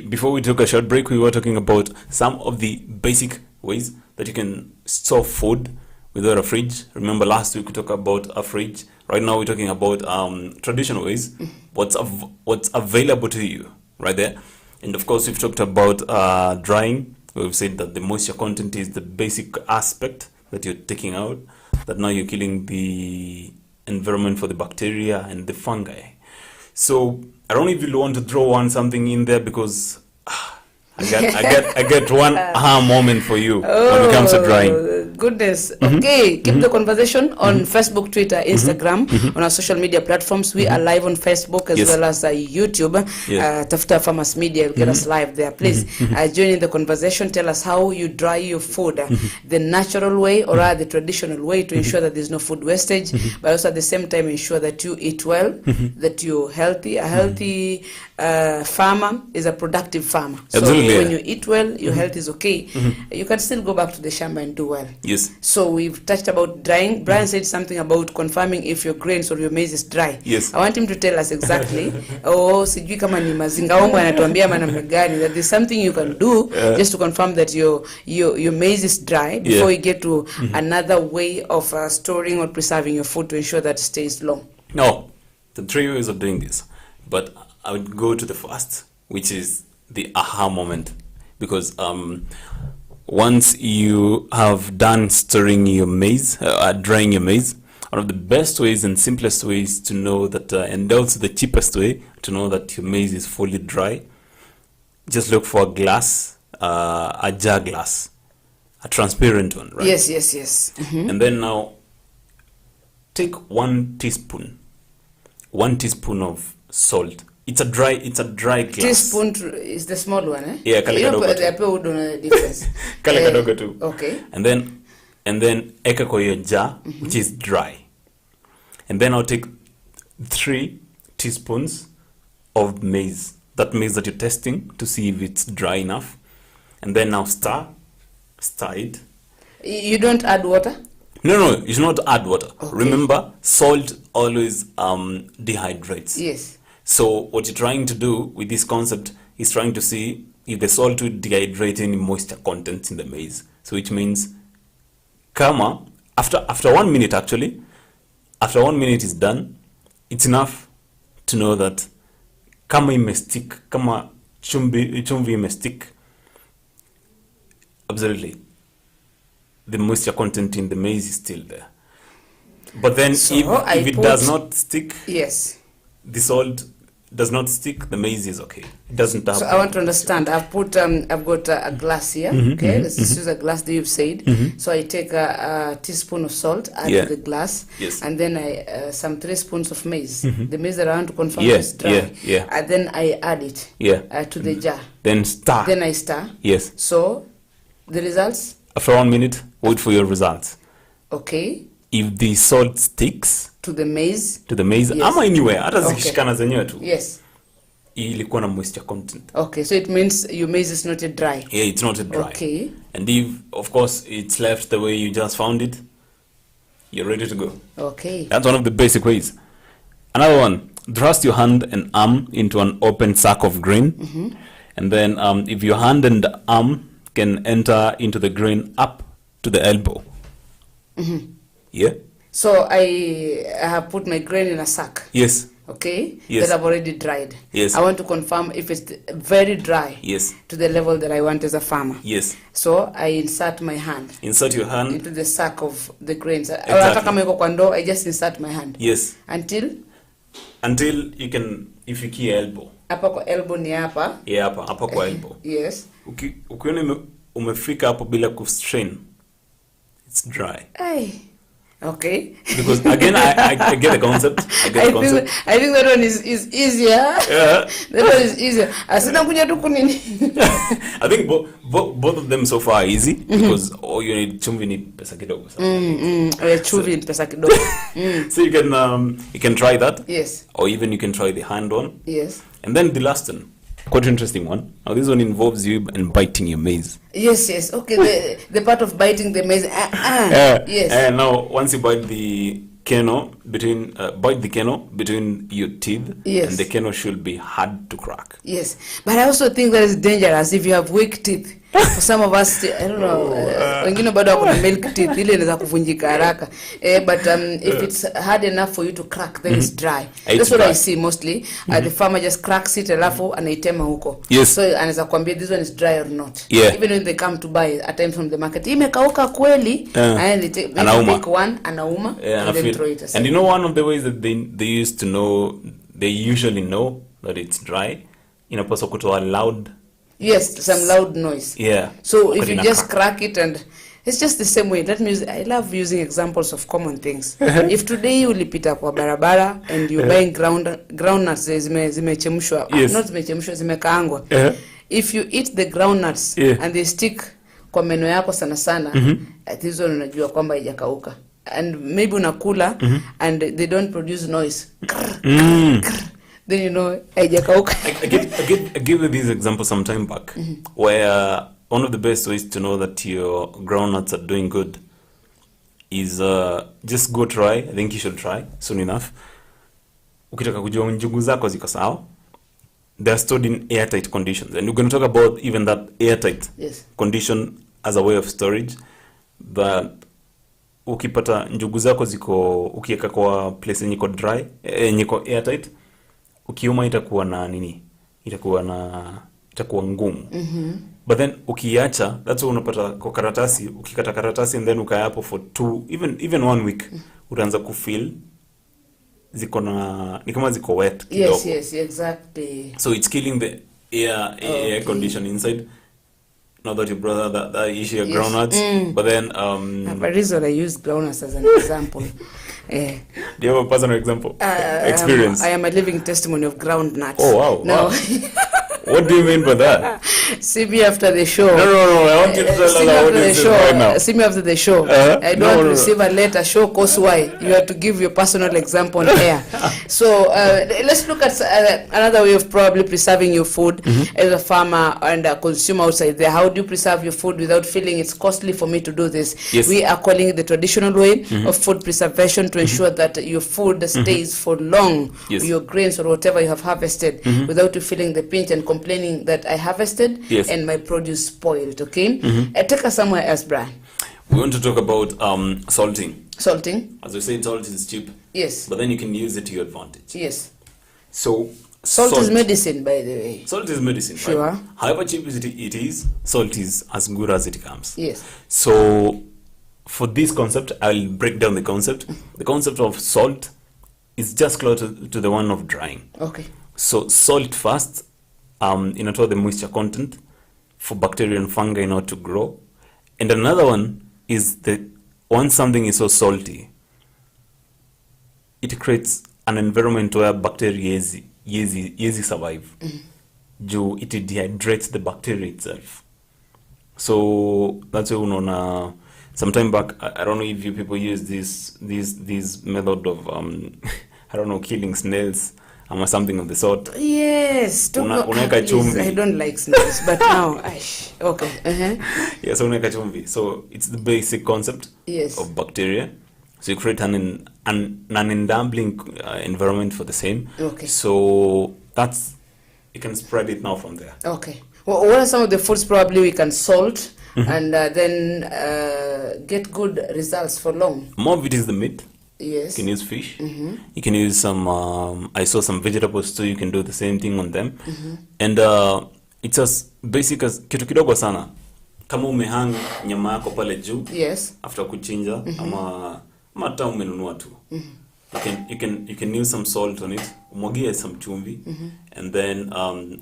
Before we took a short break, we were talking about some of the basic ways that you can store food without a fridge. Remember last week we talked about a fridge. Right now we're talking about traditional ways. What's available to you right there. And of course we've talked about drying. We've said that the moisture content is the basic aspect that you're taking out, that now you're killing the environment for the bacteria and the fungi. So I don't even want to throw something in there because I get one aha moment for you when it comes to drying. Goodness. Okay, keep the conversation on Facebook, Twitter, Instagram, on our social media platforms. We are live on Facebook as well as YouTube. Tafuta AFarmersMedia, you'll get us live there. Please join in the conversation. Tell us how you dry your food, the natural way or the traditional way, to ensure that there's no food wastage, but also at the same time ensure that you eat well, that you're healthy. A healthy farmer is a productive farmer. So when you eat well, your health is okay. You can still go back to the shamba and do well. Yes. So we've touched about drying. Brian said something about confirming if your grains or your maize is dry. Yes. I want him to tell us exactly. Sijui kama ni mazinga wangu anatuambia namna gani, that there's something you can do just to confirm that your maize is dry before you get to another way of storing or preserving your food to ensure that it stays long. No, the 3 ways of doing this, but I would go to the first, which is the aha moment, because once you have done storing your maize, drying your maize, one of the best ways and simplest ways to know that, and also the cheapest way to know that your maize is fully dry, just look for a glass, a jar glass, a transparent one, right? Yes. And then now take 1 teaspoon of salt. It's a dry glass. Teaspoon is the small one, eh? Yeah, kale kadogo tu. Difference. Kale kadogo tu. Okay. And then eka kwa hiyo jar, which is dry. And then I'll take 3 teaspoons of maize. That maize that you're testing to see if it's dry enough. And then now stir it. You don't add water? No, you should not add water. Okay. Remember, salt always dehydrates. Yes. So what you're trying to do with this concept is trying to see if the salt will dehydrate any moisture content in the maize. So which means, after 1 minute actually, after 1 minute is done, it's enough to know that kama imestick, kama chumvi imestick, absolutely, the moisture content in the maize is still there. But then if it does not stick, yes, the salt does not stick, the maize is okay. It doesn't have. So I want to understand. I've got a glass here. Okay, let's just use a glass that you've said. So I take a teaspoon of salt, add to the glass, and then I some 3 spoons of maize. The maize that I want to confirm is dry. And then I add it to the jar. Then stir. Then I stir. Yes. So the results? after 1 minute, wait for your results. Okay. If the salt sticks To the maize. Yes. Ama anywhere, hata zikishikana zenyewe tu. Yes. Ilikuwa na moisture content. Okay, so it means your maize is not yet dry. Yeah, it's not yet dry. Okay. And if, of course, it's left the way you just found it, you're ready to go. Okay. That's one of the basic ways. Another one, thrust your hand and arm into an open sack of grain. And then if your hand and arm can enter into the grain up to the elbow. Yeah? So I have put my grain in a sack. Yes. Okay. Yes. That I've already dried. Yes. I want to confirm if it's very dry. Yes. To the level that I want as a farmer. Yes. So I insert my hand. Insert your hand. Into the sack of the grains. Exactly. Kama iko kwa ndoo, I just insert my hand. Yes. Until you can ifikie elbow. Hapa kwa elbow ni hapa. Yeah, hapa kwa elbow. Yes. Ukiona umefika hapo bila kustrain, it's dry. Ay. Okay. Because again, I get the concept. I think that one is easier. Yeah. That one is easier. Asina kuja tu kunini. I think both of them so far are easy because all you need chumvi ni pesa kidogo. Chumvi ni pesa kidogo. So you can try that. Yes. Or even you can try the hand one. Yes. And then the last one, quite interesting one. Now this one involves you and biting your maize. Yes. Okay, the part of biting the maize. Yes. And now once you bite the kernel between your teeth, yes. And the kernel should be hard to crack. Yes, but I also think that is dangerous if you have weak teeth. For some of us, I don't know, wengine bado wako na milk teeth, ile inaweza kuvunjika haraka. But if it's hard enough for you to crack, then it's dry. That's what I see mostly. The farmer just cracks it, alafu anaitema huko. Yes. So anaweza kuambia this one is dry or not. Yeah. Even when they come to buy at times from the market, imekauka kweli, and they take one, anauma, and then throw it aside. And you know one of the ways that they usually know that it's dry, inapaswa kutoa loud. Yes, some loud noise. Yeah. So if you just crack it, and it's just the same way. I love using examples of common things. If today ulipita kwa barabara and you're buying groundnuts zimechemshwa, yes. Not zimechemshwa, zimekaangwa. If you eat the groundnuts and they stick kwa meno yako sana, hizo unajua kwamba haijakauka. And maybe unakula and they don't produce noise. Then you know haijakauka. I gave you this example some time back where one of the best ways to know that your groundnuts are doing good is just go try. I think you should try soon enough. Ukitaka kujua njugu zako ziko sawa, they're stored in airtight conditions, and we're going to talk about even that airtight condition as a way of storage. But ukipata njugu zako ziko ukiweka kwa place yenye iko dry, yenye iko airtight, ukiuma itakuwa na nini? Itakuwa ngumu. But then ukiacha, that's why unapata kwa karatasi, ukikata karatasi and then ukayapo for 2 even 1 week, utaanza kufeel ziko na ni kama ziko wet kidogo. Yes, exactly. So it's killing the air condition inside. Not that your brother that issue of groundnuts, but then but reason I use groundnuts as an example. Do you have a personal example? Experience? I am a living testimony of groundnuts. Oh wow! No. Wow. What do you mean by that? See me after the show. No. I want you to tell us what it is right now. See me after the show. I don't receive a letter. Show cause why. You have to give your personal example on air. So let's look at another way of probably preserving your food as a farmer and a consumer outside there. How do you preserve your food without feeling it's costly for me to do this? Yes. We are calling it the traditional way of food preservation to ensure that your food stays for long. Yes. Your grains or whatever you have harvested without you feeling the pinch and complaining that I harvested and my produce spoiled. Okay, take us somewhere else, Brian. We want to talk about salting. Salting. As we said, salt is cheap. Yes. But then you can use it to your advantage. Yes. So salt is medicine, by the way. Salt is medicine. Sure. Right? However cheap it is, salt is as good as it comes. Yes. So for this concept, I'll break down the concept. The concept of salt is just close to the one of drying. Okay. So salt first, inatoa the moisture content for bacteria and fungi not to grow. And another one is that once something is so salty, it creates an environment where bacteria easy survive. It dehydrates the bacteria itself. So that's why unaona sometime back, I don't know if you people use this method of I don't know, killing snails or something of the sort. Yes, Unaweka chumvi. I don't like snails, but now okay. Yes, unaweka chumvi. So it's the basic concept of bacteria. So you create an enabling environment for the same. Okay. So that's, you can spread it now from there. Okay. Well, what are some of the foods probably we can salt and then get good results for long? More of it is the meat. Yes. You can use fish. You can use some, I saw some vegetables too. You can do the same thing on them. And it's as basic as kitu kidogo sana. Kama umehang nyama yako pale juu. Yes. After kuchinja ama hata umenunua tu. You can use some salt on it. Umwagie some chumvi. And then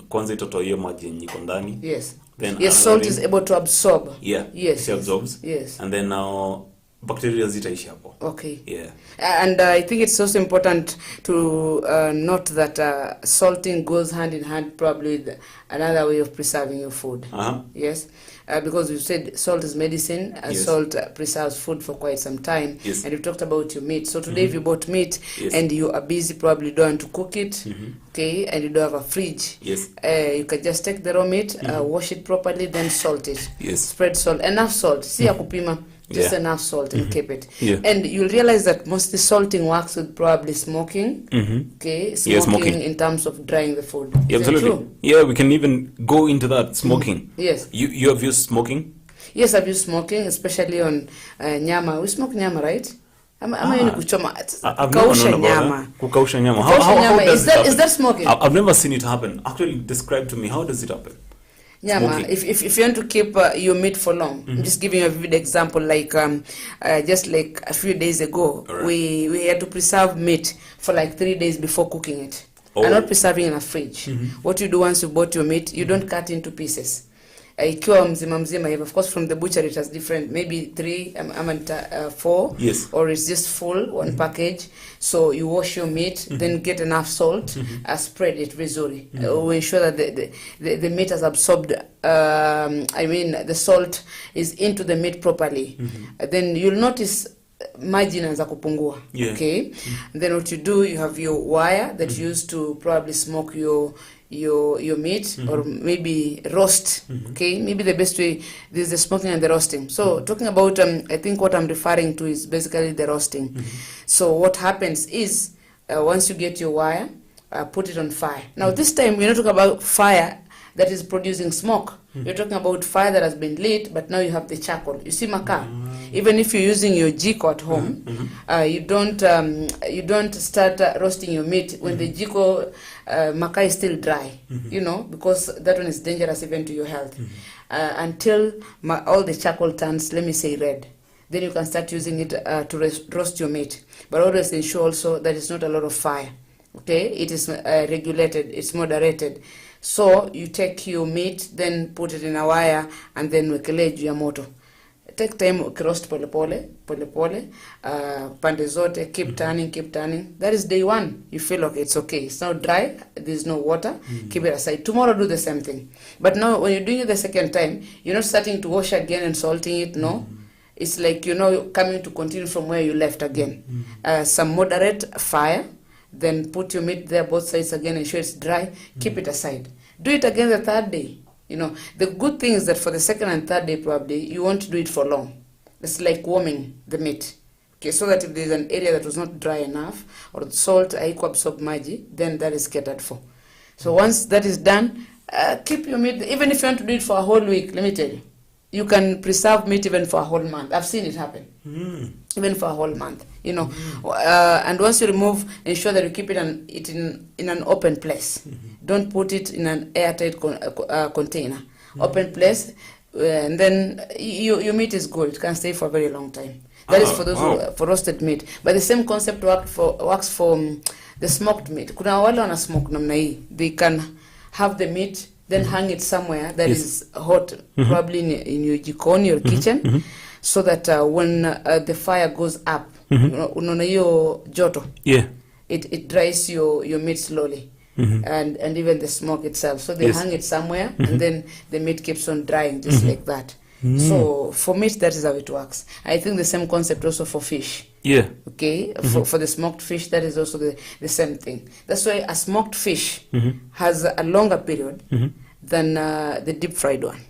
kwanza itotoa hiyo maji yenye iko ndani. Yes. Then yes, salt is able to absorb. Yeah. Yes. It absorbs. Yes. And then now bacteria zitaishi hapo. Okay. Yeah. And I think it's also important to note that salting goes hand in hand probably with another way of preserving your food. Yes. Because you said salt is medicine, salt preserves food for quite some time. Yes. And you've talked about your meat. So today if you bought meat and you are busy, probably don't want to cook it, okay, and you don't have a fridge, you can just take the raw meat, wash it properly, then salt it. Yes. Spread salt, enough salt. Si ya kupima. Just enough salt and keep it. Yeah. And you'll realize that mostly salting works with probably smoking. Okay, smoking in terms of drying the food. Yeah, Is absolutely. that true? Yeah, we can even go into that, smoking. Yes. You have used smoking? Yes, I've used smoking, especially on nyama. We smoke nyama, right? Ama yun kuchoma. Kukausha nyama. Kukausha nyama. How does is it happen? Is that smoking? I've never seen it happen. Actually, describe to me, how does it happen? Nyama, if you want to keep your meat for long, I'm just giving you a vivid example, like just like a few days ago, we had to preserve meat for like 3 days before cooking it. And not preserving in a fridge. What you do once you bought your meat, you don't cut into pieces. Ikiwa mzima mzima, of course from the butcher it has different, maybe 3 4, or it's just full one package. So you wash your meat, then get enough salt, spread it vizuri. We ensure that the meat has absorbed, the salt is into the meat properly. Then you'll notice maji inaanza kupungua. Okay. And then what you do, you have your wire that you use to probably smoke your meat, or maybe roast. Okay, maybe the best way, this is the smoking and the roasting. So talking about I think what I'm referring to is basically the roasting. So what happens is once you get your wire, put it on fire. Now this time we're not talking about fire that is producing smoke. You're talking about fire that has been lit, but now you have the charcoal. You see makaa. Even if you're using your jiko at home, you don't start roasting your meat when the jiko makaa is still dry, because that one is dangerous even to your health. Until all the charcoal turns, let me say, red. Then you can start using it to roast your meat. But always ensure also that it's not a lot of fire. Okay, it is regulated, it's moderated. So you take your meat, then put it in a wire, and then wekele juu ya moto. Take time ukiroast pole pole, pande zote, keep turning. That is day 1. You feel okay, it's okay. It's now dry, there's no water, keep it aside. Tomorrow do the same thing. But now when you're doing it the second time, you're not starting to wash again and salting it, no. It's like, coming to continue from where you left again. Some moderate fire, then put your meat there both sides again, ensure it's dry, keep it aside. Do it again the 3rd day. The good thing is that for the 2nd and 3rd day probably, you won't do it for long. It's like warming the meat. Okay, so that if there's an area that was not dry enough, or the salt haiku absorb maji, then that is catered for. So once that is done, keep your meat, even if you want to do it for a whole week, let me tell you. You can preserve meat even for a whole month. I've seen it happen. Even for a whole month, and once you remove, ensure that you keep it in an open place. Don't put it in an airtight container. Open place, and then your meat is good. It can stay for a very long time. That is for those for roasted meat. But the same concept works for the smoked meat. Kuna wale wana smoke namna hii. They can have the meat, then hang it somewhere that is hot, probably in your jikoni or kitchen. So that when the fire goes up, unaona hiyo joto, it dries your meat slowly, and even the smoke itself. So they hang it somewhere, and then the meat keeps on drying just like that. So for meat, that is how it works. I think the same concept also for fish. Yeah. Okay, for the smoked fish, that is also the same thing. That's why a smoked fish has a longer period than the deep fried one.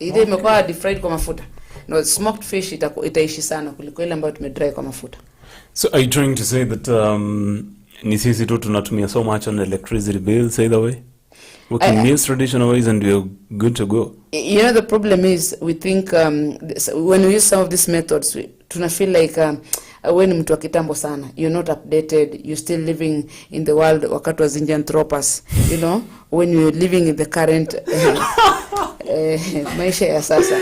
Ile imekuwa deep fried kwa mafuta. No, smoked fish itaishi sana kuliko ile ambayo tumedry kwa mafuta. So are you trying to say that ni sisi tu tunatumia so much on electricity bills either way? We can use traditional ways and we're good to go. You know, the problem is we think when we use some of these methods, tuna feel like when mtu wa kitambo sana, you're not updated, you're still living in the world wakati wa Zinjanthropus, you know, when you're living in the current maisha ya sasa.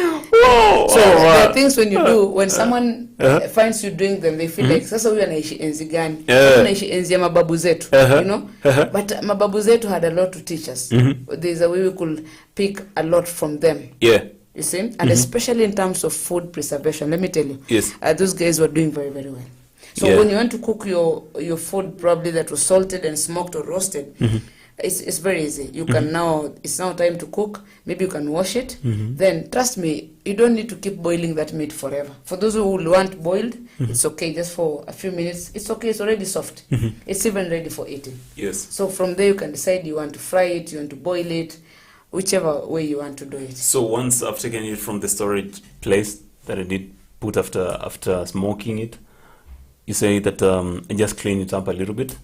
So there are things when you do, when someone finds you doing them, they feel like sasa huyu anaishi enzi gani? Anaishi enzi ya mababu zetu, you know? But mababu zetu had a lot to teach us. There's a way we could pick a lot from them. Yeah. You see? And especially in terms of food preservation, let me tell you. Yes. Those guys were doing very, very well. So when you want to cook your food probably that was salted and smoked or roasted, it's very easy. You can now, it's now time to cook. Maybe you can wash it. Then trust me, you don't need to keep boiling that meat forever. For those who want boiled, it's okay just for a few minutes. It's okay, it's already soft. It's even ready for eating. Yes. So from there you can decide you want to fry it, you want to boil it, whichever way you want to do it. So once I've taken it from the storage place that I did put after smoking it, you say that I just clean it up a little bit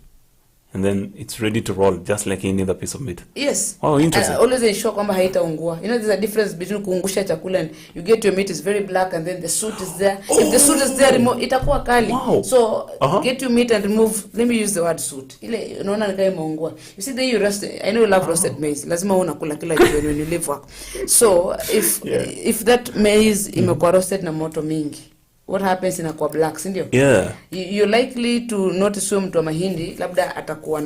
and then it's ready to roll just like any other piece of meat. Yes. Oh, interesting. Always ensure kwamba haitaungua. You know, there's a difference between kuungusha chakula and you get your meat is very black and then the soot is there. If the soot is there, itakuwa kali. Wow. So get your meat and remove, let me use the word soot. Ile unaona ni kama imeungua. You see, then you roast, I know you love roasted maize. Lazima unakula kila jioni when you leave work. So if that maize imekuwa roasted na moto mingi, what happens inakuwa black, si ndio? Yeah. You're likely to notice mtu wa mahindi labda atakuwa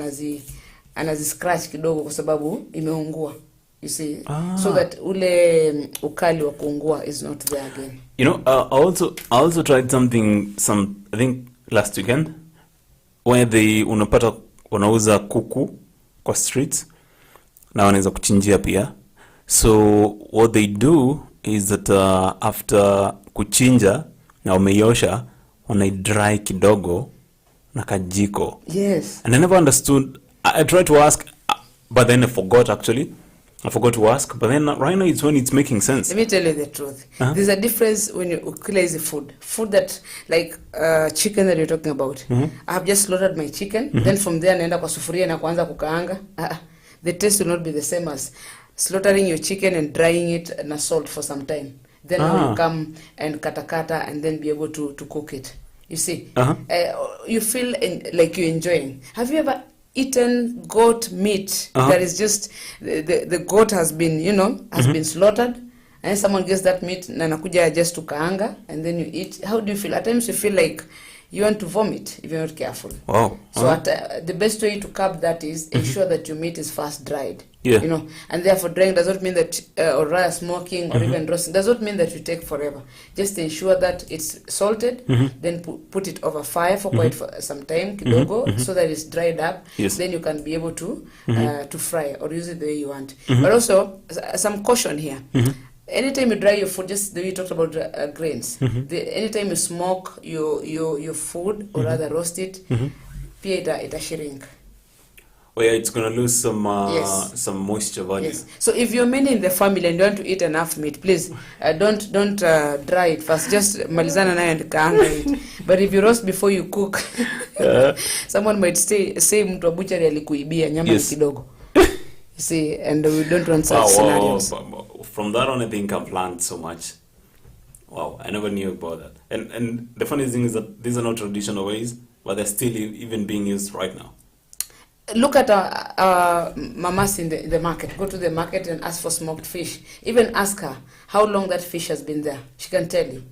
anazi scratch kidogo kwa sababu imeungua. You see? So that ule ukali wa kuungua is not there again. You know, I also tried I think last weekend where unapata wanauza kuku kwa streets na wanaweza kuchinjia pia. So what they do is that after kuchinja na umeiosha wanaidry kidogo na kajiko. Yes. And I never understood. I tried to ask, but then I forgot actually. I forgot to ask, but then right now it's when it's making sense. Let me tell you the truth. There's a difference when you cook easy food that like chicken that you're talking about. I have just slaughtered my chicken, then from there naenda kwa sufuria na kuanza kukaanga. The taste will not be the same as slaughtering your chicken and drying it na salt for some time. Then now you come and kata and then be able to cook it. You see, you feel like you're enjoying. Have you ever eaten goat meat that is just the goat has been, you know, been slaughtered, and someone gets that meat na nakuja just to kaanga and then you eat? How do you feel? At times you feel like you want to vomit if you're not careful. Wow. So the best way to curb that is ensure that your meat is fast dried. Yeah. You know, and therefore drying does not mean that, or rather smoking or even roasting, does not mean that you take forever. Just ensure that it's salted, then put it over fire for quite some time, kidogo, so that it's dried up. Yes. Then you can be able to fry or use it the way you want. But also, some caution here. Anytime you dry your food, just the way you talked about grains, anytime you smoke your food or rather roast it, pia ita shrink. Oh yeah, it's gonna lose some moisture value. Yes. So if you're many in the family and you want to eat enough meat, please don't dry it first. Just malizana nayo and kaanga it. But if you roast before you cook, someone might say mtu wa butchery alikuibia nyama kidogo. You see, and we don't want such scenarios. From that on, I think I've learned so much. Wow, I never knew about that. And the funny thing is that these are not traditional ways, but they're still even being used right now. Look at our mamas in the market. Go to the market and ask for smoked fish. Even ask her how long that fish has been there. She can tell you.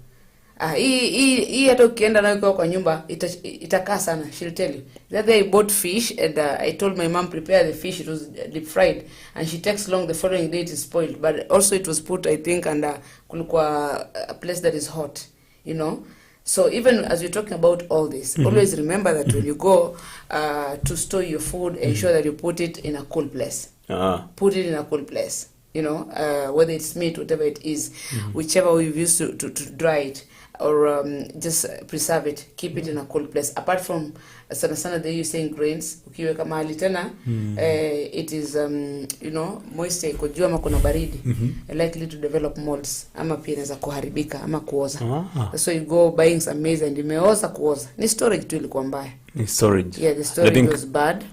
Hii hata ukienda nayo kwa nyumba itakaa sana. She'll tell you. The other day I bought fish and I told my mom prepare the fish. It was deep fried and she takes long. The following day it is spoiled. But also it was put, I think, under kulikuwa a place that is hot. You know. So even as we're talking about all this, always remember that when you go to store your food, ensure that you put it in a cool place. Put it in a cool place. you know, whether it's meat, whatever it is, whichever we've used to dry it or just preserve it, keep it in a cold place. Apart from sana they using grains, ukiweka mahali tena, it is you know, moist kujua ama kuna baridi, likely to develop molds ama pia inaweza kuharibika ama kuoza. So you go buying some maize and imeoza kuoza. Ni storage tu ilikuwa mbaya. Ni storage. Yeah, the storage was bad.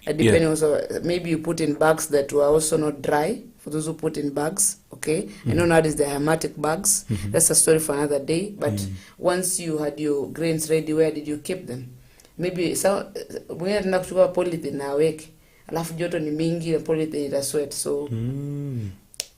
Depending also, maybe you put in bags that were also not dry. For those who put in bags, okay. I know nowadays the hermetic bags. That's a story for another day. But once you had your grains ready, where did you keep them? Maybe so mwingine tena kuchukua polythene na aweke. Alafu joto ni mingi na polythene ita sweat.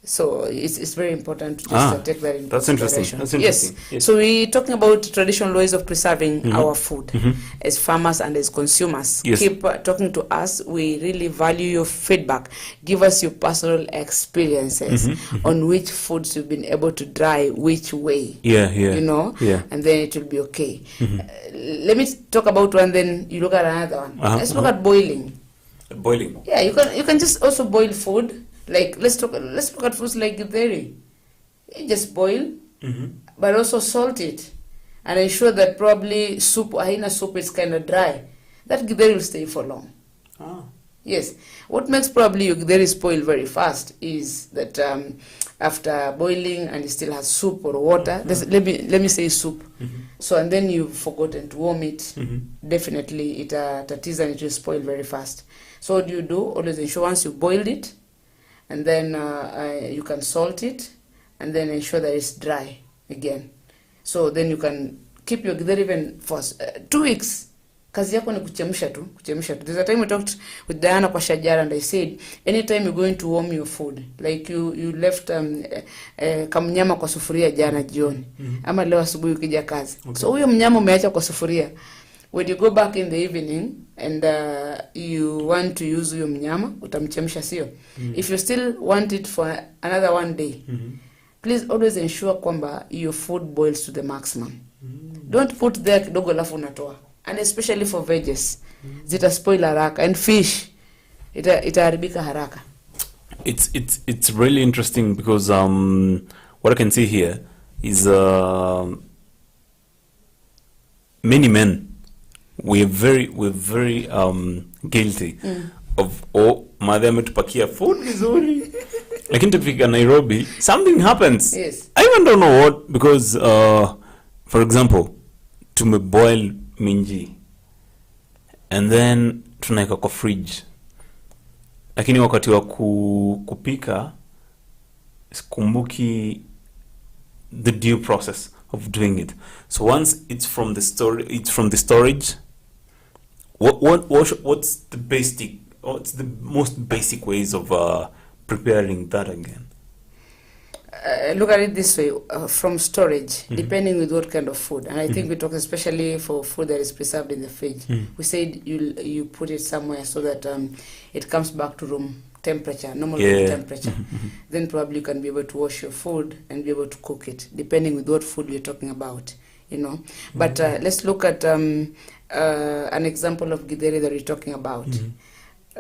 So it's very important to just take that into consideration. That's interesting. Yes. So we're talking about traditional ways of preserving our food as farmers and as consumers. Yes. Keep talking to us. We really value your feedback. Give us your personal experiences on which foods you've been able to dry, which way. Yeah. You know? Yeah. And then it will be okay. Let me talk about one, then you look at another one. Let's look at boiling. Boiling. Yeah, you can just also boil food. Like let's look at foods like githeri. You just boil, but also salt it, and ensure that probably soup, haina soup, is kind of dry. That githeri will stay for long. Yes. What makes probably your githeri spoil very fast is that after boiling and it still has soup or water. Let me say soup. So and then you've forgotten to warm it. Definitely it tatiza and it will spoil very fast. So what do you do? Always ensure once you boiled it, and then you can salt it, and then ensure that it's dry again. So then you can keep your githeri even for 2 weeks. Kazi yako ni kuchemsha tu. There's a time we talked with Diana kwa Shajara, and I said, anytime you're going to warm your food, like you left kamnyama kwa sufuria jana jioni, ama leo asubuhi ukija kazi. So huyo mnyama umeacha kwa sufuria. When you go back in the evening and you want to use huyo mnyama, utamchemsha sio? If you still want it for another 1 day, please always ensure kwamba your food boils to the maximum. Don't put there kidogo alafu unatoa. And especially for veggies, zita spoil haraka, and fish itaharibika haraka. It's really interesting because what I can see here is many men, we're very guilty of madhe ametupakia food vizuri, lakini tukifika Nairobi something happens. Yes. I even don't know what, because for example tumeboil minji and then tunaweka kwa fridge, lakini wakati wa kupika sikumbuki the due process of doing it. So once it's from the storage, what's the most basic ways of preparing that again? Look at it this way, from storage, depending with what kind of food. And I think we talk especially for food that is preserved in the fridge. We said you put it somewhere so that it comes back to room temperature, normal room temperature. Then probably you can be able to wash your food and be able to cook it, depending with what food we're talking about, you know. But let's look at an example of githeri that we're talking about.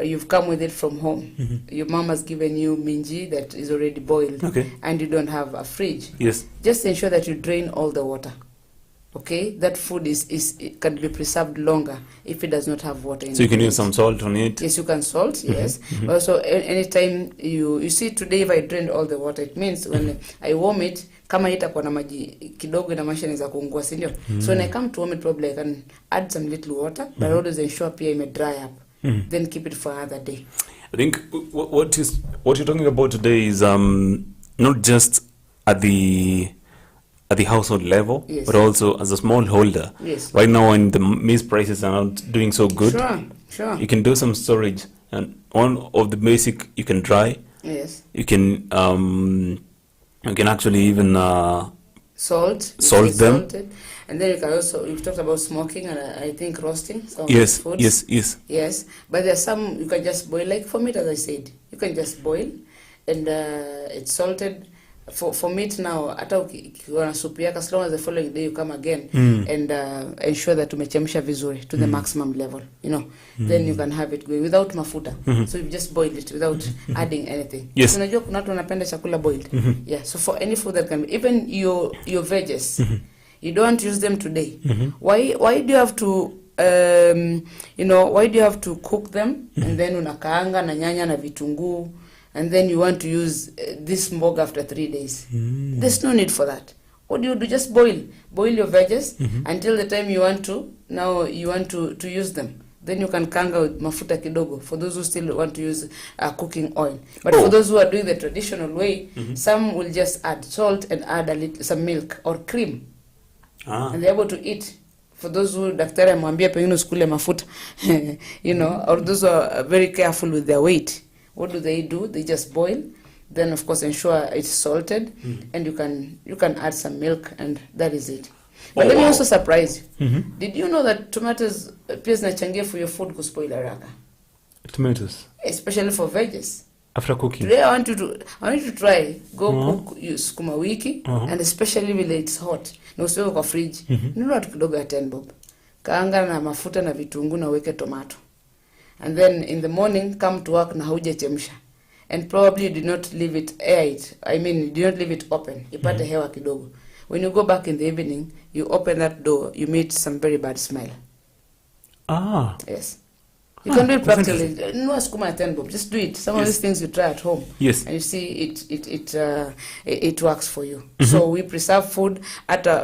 You've come with it from home. Your mom has given you minji that is already boiled, and you don't have a fridge. Yes. Just ensure that you drain all the water. Okay, that food it can be preserved longer if it does not have water in it. So you can use some salt on it. Yes, you can salt. Yes. Also, anytime you see today, if I drained all the water, it means when I warm it, kama itakuwa na maji kidogo na maisha inaweza kuungua, si ndio? So when I come to warm it, probably I can add some little water, but always ensure pia ime dry up. Then keep it for another day. I think what you're talking about today is not just at the household level, but also as a small holder. Yes. Right now, when the maize prices are not doing so good, sure, you can do some storage, and one of the basic you can dry. Yes. You can actually even salt them. Salted. And then you can also, we've talked about smoking and I think roasting some foods. Yes. But there's some you can just boil, like for meat, as I said, you can just boil and it's salted. for meat now, hata ukiwa na soup yako, as long as the following day you come again and ensure that umechemsha vizuri to the maximum level, you know, then you can have it going without mafuta. So you just boil it without adding anything. Yes. Unajua kuna watu wanapenda chakula boiled. Yeah, so for any food that can be, even your veggies, you don't use them today. Why do you have to you know, why do you have to cook them and then unakaanga na nyanya na vitunguu and then you want to use this mboga after 3 days? There's no need for that. What do? Just boil your veggies until the time you want to use them. Then you can kanga with mafuta kidogo for those who still want to use cooking oil. But for those who are doing the traditional way, some will just add salt and add some milk or cream. And they're able to eat. For those who daktari amwambia pengine usikule mafuta, you know, or those who are very careful with their weight, what do? They just boil, then of course ensure it's salted, and you can add some milk, and that is it. But let me also surprise you. Did you know that tomatoes pia zinachangia for your food kuspoil haraka? Tomatoes, Especially for veggies. after cooking. Today I want you to try cook sukuma wiki, and especially when it's hot. Na usiwe kwa fridge. Nunua tu kidogo ya 10 bob. Kaanga na mafuta na vitunguu na weke tomato. And then in the morning come to work na haujachemsha. And probably you did not leave it you did not leave it open. Ipate hewa kidogo. When you go back in the evening, you open that door, you meet some very bad smell. Yes. You can do it practically. No sukuma ya 10 bob. Just do it. Some of these things you try at home. Yes. And you see it works for you. So we preserve food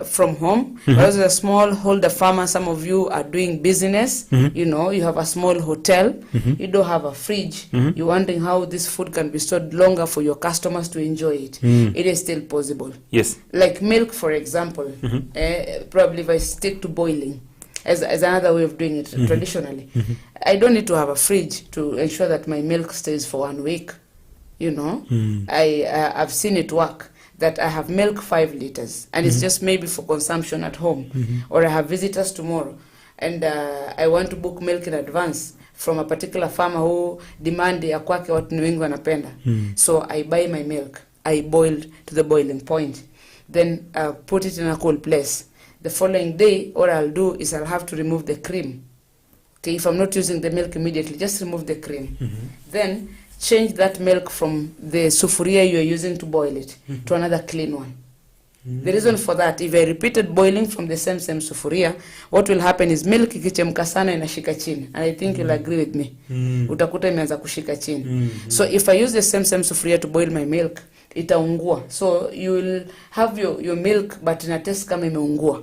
from home. As a small holder farmer, some of you are doing business. You know, you have a small hotel. You don't have a fridge. You're wondering how this food can be stored longer for your customers to enjoy it. It is still possible. Yes. Like milk, for example. Probably if I stick to boiling as another way of doing it traditionally, I don't need to have a fridge to ensure that my milk stays for 1 week. You know, I've seen it work. That I have milk 5 liters, and it's just maybe for consumption at home, or I have visitors tomorrow, and I want to book milk in advance from a particular farmer who demand ya kwake watu wengi wanapenda. So I buy my milk, I boil to the boiling point, then put it in a cool place. The following day, what I'll do is I'll have to remove the cream. Okay, if I'm not using the milk immediately, just remove the cream. Then change that milk from the sufuria you're using to boil it to another clean one. The reason for that, if I repeated boiling from the same sufuria, what will happen is milk ikichemka sana inashika chini. And I think you'll agree with me. Utakuta imeanza kushika chini. So if I use the same sufuria to boil my milk, itaungua. So you will have your milk but ina taste kama imeungua.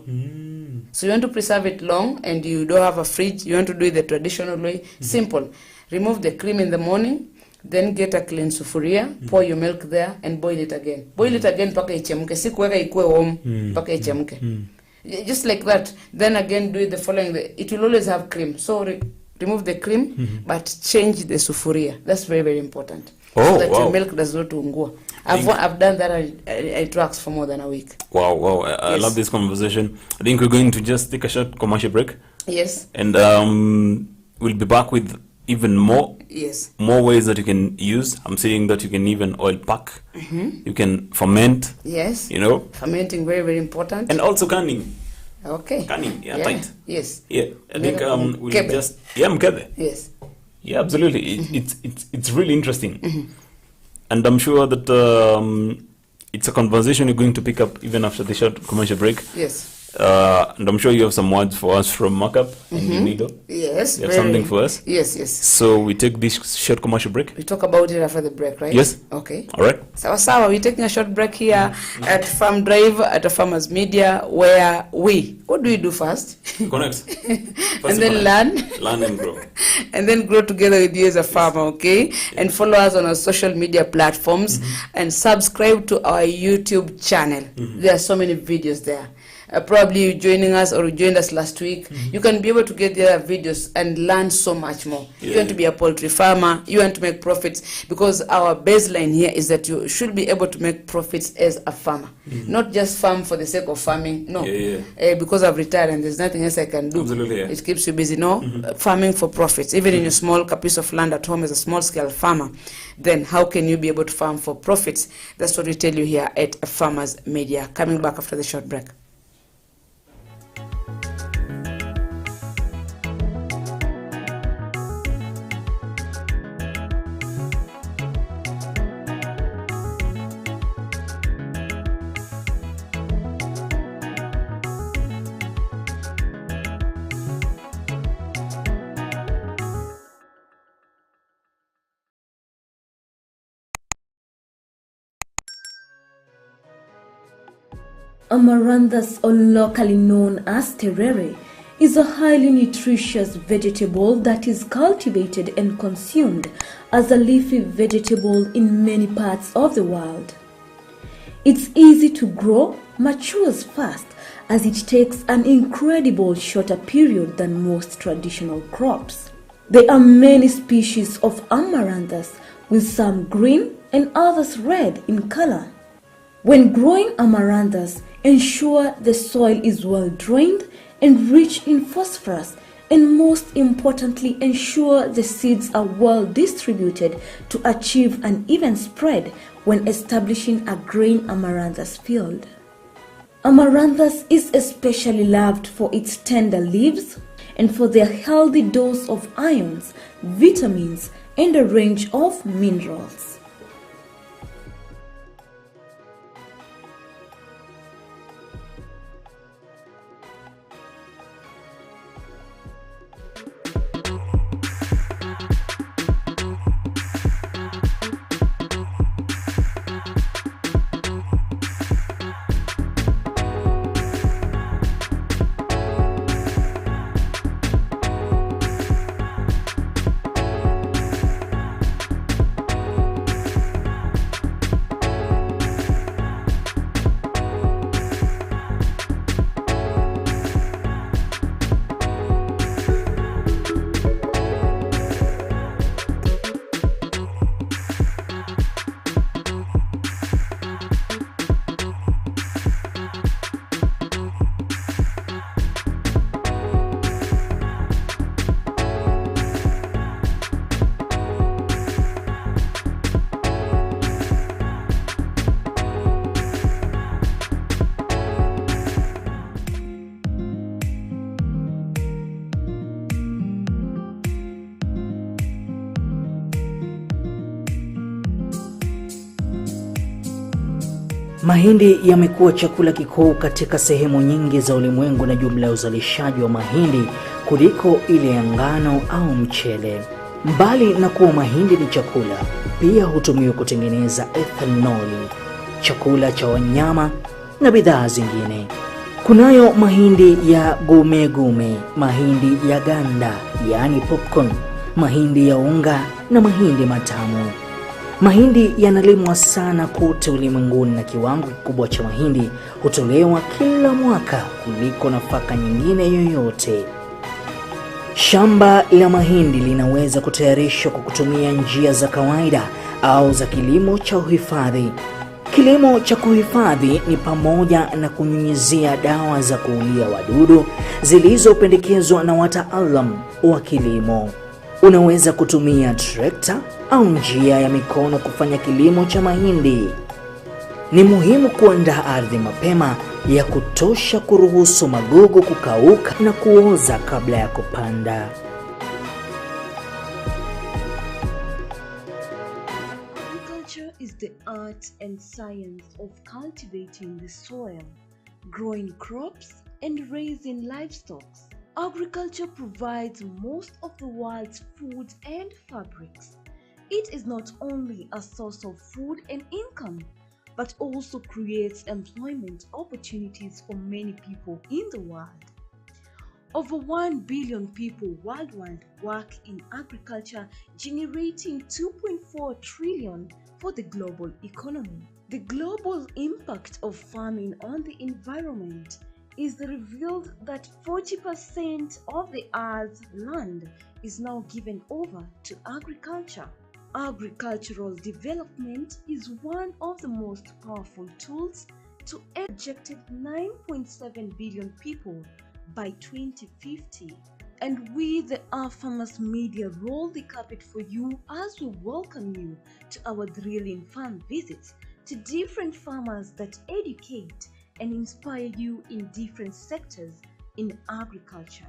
So you want to preserve it long and you don't have a fridge, you want to do it the traditional way. Simple. Remove the cream in the morning, then get a clean sufuria, pour your milk there and boil it again. Boil it again paka ichemke. Si kuweka ikue warm paka ichemke. Just like that. Then again do it the following day. It will always have cream. So remove the cream but change the sufuria. That's very, very important. So that your milk does not ungua. I've done that and it works for more than a week. Wow. I love this conversation. I think we're going to just take a short commercial break. Yes. And we'll be back with even more. Yes. More ways that you can use. I'm saying that you can even oil pack. You can ferment. Yes. You know. Fermenting, very, very important. And also canning. Okay. Canning, tight. Yes. Yeah, I think we'll just mkebe. Yes. Yeah, absolutely. It's really interesting. And I'm sure that it's a conversation you're going to pick up even after the short commercial break. Yes. And I'm sure you have some words for us from Markup and Unido. Yes. You have something for us? Yes. So we take this short commercial break? We talk about it after the break, right? Yes. Okay. All right. Sawa, we're taking a short break here at Farm Drive at AFarmersMedia, where what do we do first? Connect. And then Learn and grow. And then grow together with you as a farmer, okay? And follow us on our social media platforms and subscribe to our YouTube channel. There are so many videos there. probably you joining us or you joined us last week, you can be able to get the other videos and learn so much more. You want to be a poultry farmer, you want to make profits, because our baseline here is that you should be able to make profits as a farmer, not just farm for the sake of farming. No, because I've retired and there's nothing else I can do. Absolutely, yeah. It keeps you busy. No, farming for profits. Even in your small piece of land at home as a small scale farmer, then how can you be able to farm for profits? That's what we tell you here at Farmers Media. Coming back after the short break. Amaranthus, or locally known as terere, is a highly nutritious vegetable that is cultivated and consumed as a leafy vegetable in many parts of the world. It's easy to grow, matures fast, as it takes an incredible shorter period than most traditional crops. There are many species of amaranthus, with some green and others red in color. When growing amaranthus, ensure the soil is well drained and rich in phosphorus, and most importantly, ensure the seeds are well distributed to achieve an even spread when establishing a grain amaranthus field. Amaranthus is especially loved for its tender leaves and for their healthy dose of ions, vitamins, and a range of minerals. Mahindi yamekuwa chakula kikuu katika sehemu nyingi za ulimwengu na jumla ya uzalishaji wa mahindi kuliko ile ya ngano au mchele. Mbali na kuwa mahindi ni chakula, pia hutumiwa kutengeneza ethanoli, chakula cha wanyama na bidhaa zingine. Kunayo mahindi ya gume, mahindi ya ganda, yani popcorn, mahindi ya unga na mahindi matamu. Mahindi yanalimwa sana kote ulimwenguni na kiwango kikubwa cha mahindi hutolewa kila mwaka kuliko nafaka nyingine yoyote. Shamba la mahindi linaweza kutayarishwa kwa kutumia njia za kawaida au za kilimo cha uhifadhi. Kilimo cha kuhifadhi ni pamoja na kunyunyizia dawa za kuulia wadudu zilizopendekezwa na wataalamu wa kilimo. Unaweza kutumia trekta au njia ya mikono kufanya kilimo cha mahindi. Ni muhimu kuandaa ardhi mapema ya kutosha kuruhusu magugu kukauka na kuoza kabla ya kupanda. Agriculture is the art and science of cultivating the soil, growing crops, and raising livestock. Agriculture provides most of the world's food and fabrics. It is not only a source of food and income, but also creates employment opportunities for many people in the world. Over 1 billion people worldwide work in agriculture, generating 2.4 trillion for the global economy. The global impact of farming on the environment is revealed that 40% of the Earth's land is now given over to agriculture. Agricultural development is one of the most powerful tools to projected 9.7 billion people by 2050. And we, the AFarmersMedia, roll the carpet for you as we welcome you to our thrilling farm visits to different farmers that educate and inspire you in different sectors in agriculture.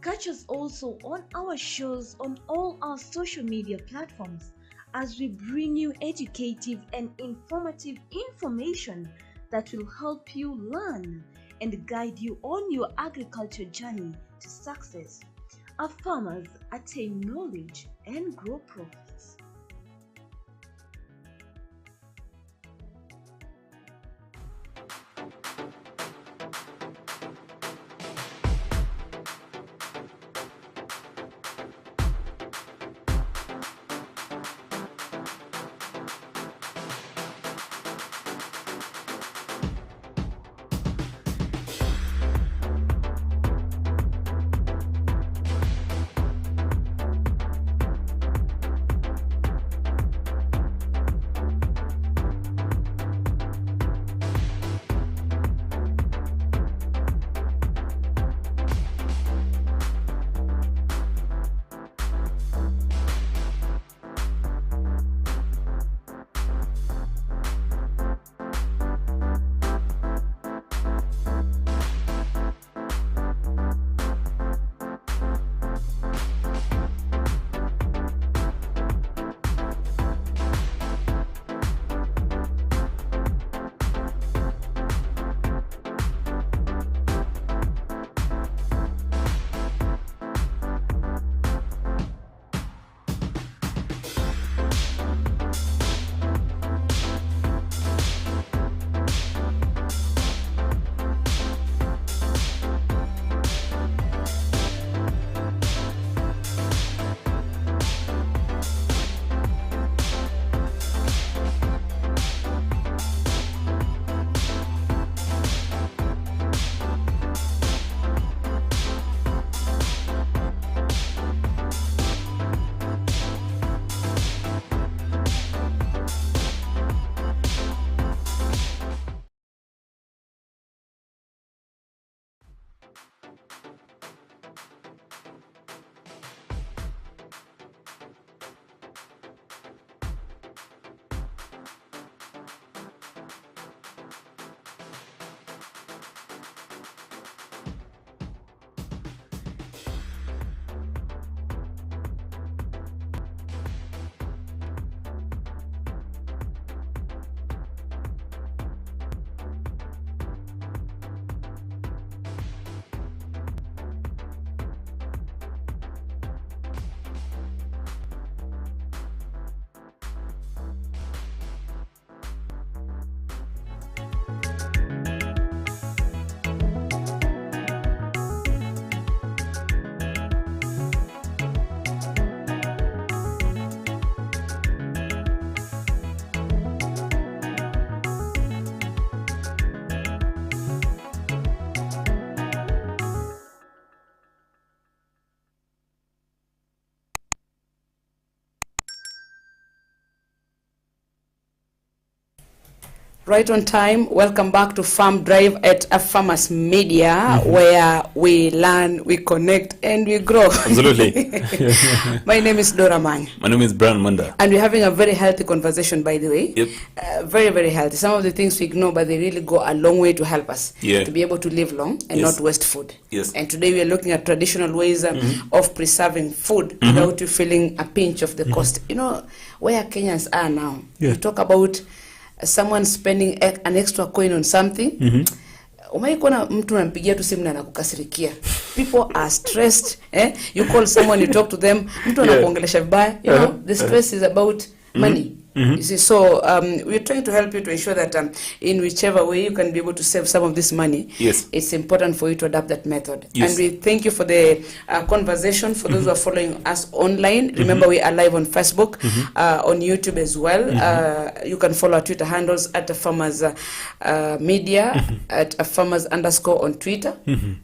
Catch us also on our shows on all our social media platforms as we bring you educative and informative information that will help you learn and guide you on your agriculture journey to success. Our farmers attain knowledge and grow profits. Right on time. Welcome back to Farm Drive at AFarmersMedia, where we learn, we connect, and we grow. Absolutely. My name is Dora Mang. My name is Brian Munda. And we're having a very healthy conversation, by the way. Yep. Very, very healthy. Some of the things we ignore, but they really go a long way to help us to be able to live long and not waste food. Yes. And today we are looking at traditional ways of preserving food without you feeling a pinch of the cost. You know, where Kenyans are now. We talk about someone spending an extra coin on something. Umeikuona mtu unampigia tu simu na anakukasirikia. People are stressed. You call someone, you talk to them, mtu anakuongelesha vibaya. You know, the stress is about money. You see, so we're trying to help you to ensure that in whichever way you can be able to save some of this money. Yes. It's important for you to adapt that method. Yes. And we thank you for the conversation. For those who are following us online, remember we are live on Facebook, on YouTube as well. You can follow our Twitter handles at AFarmersMedia, at AFarmers_ on Twitter,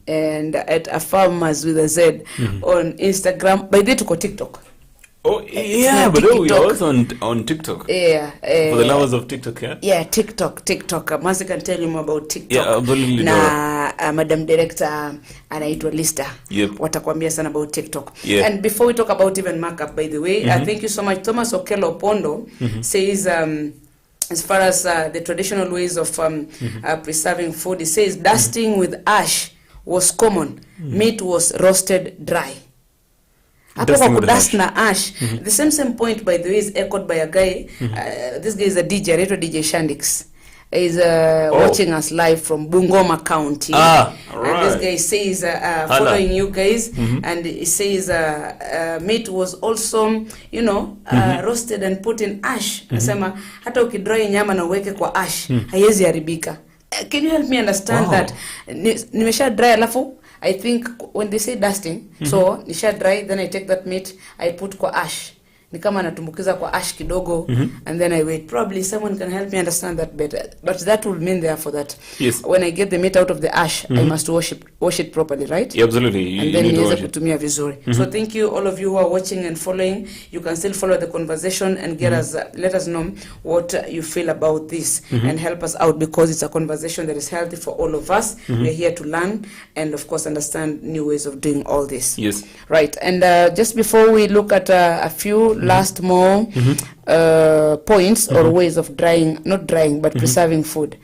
and at AFarmers with a Z on Instagram. By the way, tuko TikTok. Oh yeah, but we're also on TikTok. Yeah. For the lovers of TikTok, yeah? Yeah, TikTok. Mercy can tell you more about TikTok. Yeah, absolutely. Na Madam Director anaitwa Lista. Yep. Watakwambia sana about TikTok. Yeah. And before we talk about even markup, by the way, thank you so much. Thomas Okello Pondo says, as far as the traditional ways of preserving food, he says dusting with ash was common. Meat was roasted dry. Hapo kwa kudust na ash. The same point, by the way, is echoed by a guy. This guy is a DJ, DJ Shandix. Is watching us live from Bungoma County. Right. And this guy says, following you guys, and he says meat was also, roasted and put in ash. Nasema hata ukidry nyama na uweke kwa ash, haiwezi haribika. Can you help me understand that? Nimesha dry alafu I think when they say dusting, so nisha dry, then I take that meat, I put kwa ash. Ni kama natumbukiza kwa ash kidogo, and then I wait. Probably someone can help me understand that better. But that will mean therefore that when I get the meat out of the ash, I must wash it properly, right? Yeah, absolutely. And then niweze kutumia vizuri. So thank you all of you who are watching and following. You can still follow the conversation and get us, let us know what you feel about this and help us out, because it's a conversation that is healthy for all of us. We're here to learn and of course understand new ways of doing all this. Yes. Right. And just before we look at a few last more points or ways of not drying, but preserving food,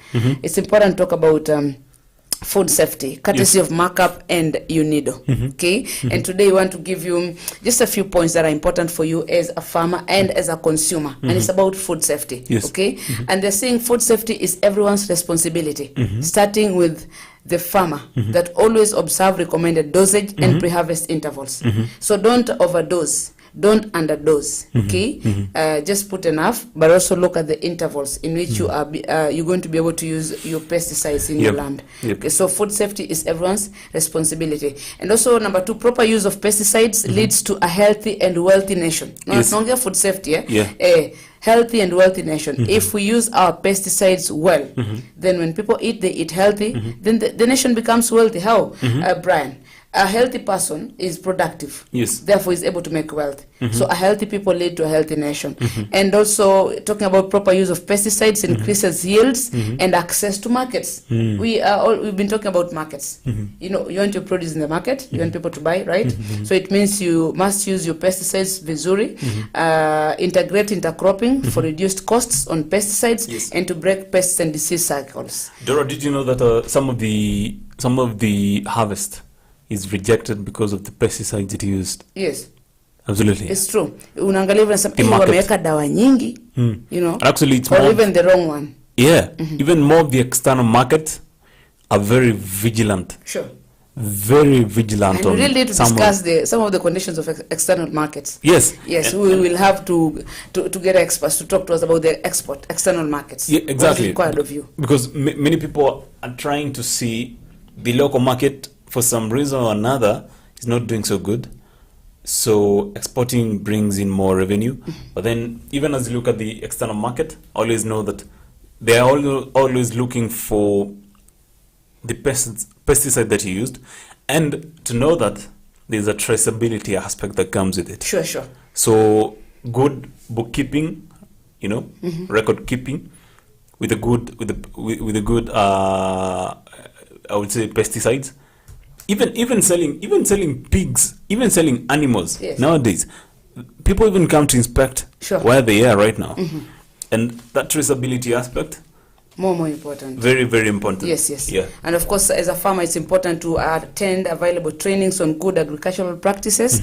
it's important to talk about food safety, courtesy of Markup and UNIDO. Okay. And today we want to give you just a few points that are important for you as a farmer and as a consumer. And it's about food safety. Okay. And they're saying food safety is everyone's responsibility, starting with the farmer, that always observe recommended dosage and pre-harvest intervals. So don't overdose. Don't underdose, okay? Just put enough, but also look at the intervals in which you are you're going to be able to use your pesticides in your land. Okay, so food safety is everyone's responsibility. And also, number 2, proper use of pesticides leads to a healthy and wealthy nation. No, it's not just food safety, healthy and wealthy nation. If we use our pesticides well, then when people eat, they eat healthy, then the nation becomes wealthy. How, Brian? A healthy person is productive. Yes. Therefore, is able to make wealth. So, a healthy people lead to a healthy nation. And also, talking about proper use of pesticides increases yields and access to markets. We've been talking about markets. You want your produce in the market. You want people to buy, right? So it means you must use your pesticides vizuri, integrate intercropping for reduced costs on pesticides, and to break pests and disease cycles. Dora, did you know that some of the harvest is rejected because of the pesticides it used? Yes. Absolutely. It's true. Unaangalia unasema wameweka dawa nyingi, Actually, it's or more even the wrong one. Yeah. Even more of the external markets are very vigilant. Sure. Very vigilant. And we really need to discuss some of the conditions of external markets. Yes. Yes, we will have to get experts to talk to us about the external markets. Yeah, exactly. What's required of you? Because many people are trying to see the local market, for some reason or another, is not doing so good. So exporting brings in more revenue. But then even as you look at the external market, always know that they are always looking for the pesticide that you used, and to know that there's a traceability aspect that comes with it. Sure. So good bookkeeping, record keeping with a good I would say pesticides. Even selling pigs, even selling animals. Yes. Nowadays, people even come to inspect where they are right now. And that traceability aspect More important. Very, very important. Yes. Yeah. And of course, as a farmer, it's important to attend available trainings on good agricultural practices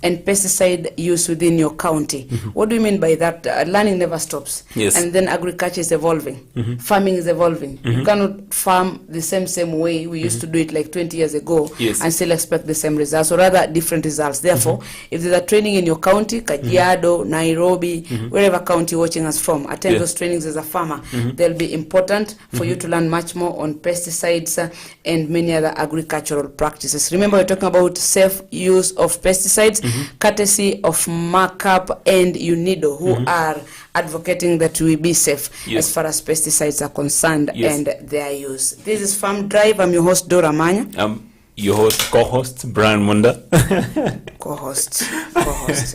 and pesticide use within your county. What do you mean by that? Learning never stops. Yes. And then agriculture is evolving. Farming is evolving. You cannot farm the same way we used to do it like 20 years ago and still expect the same results, or rather different results. Therefore, if there's a training in your county, Kajiado, Nairobi, wherever county you're watching us from, attend those trainings as a farmer. They'll be important for you to learn much more on pesticides and many other agricultural practices. Remember, we're talking about safe use of pesticides, courtesy of Markup and UNIDO, who are advocating that we be safe as far as pesticides are concerned and their use. This is Farm Drive. I'm your host, Dora Manya. Your co-host, Brian Munda. Co-host.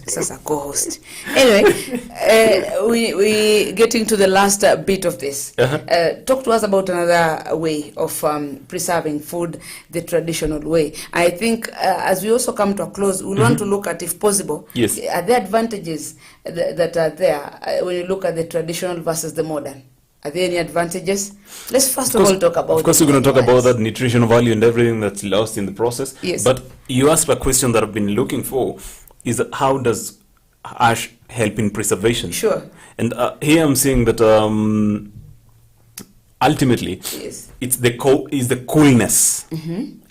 Sasa co-host. Anyway, we getting to the last bit of this. Talk to us about another way of preserving food, the traditional way. I think as we also come to a close, we want to look at, if possible, are there advantages that are there when you look at the traditional versus the modern? Are there any advantages? Let's first of all talk about. Of course, we're going to talk about that nutritional value and everything that's lost in the process. Yes. But you asked a question that I've been looking for: is that how does ash help in preservation? Sure. And here I'm saying that ultimately, it's the coolness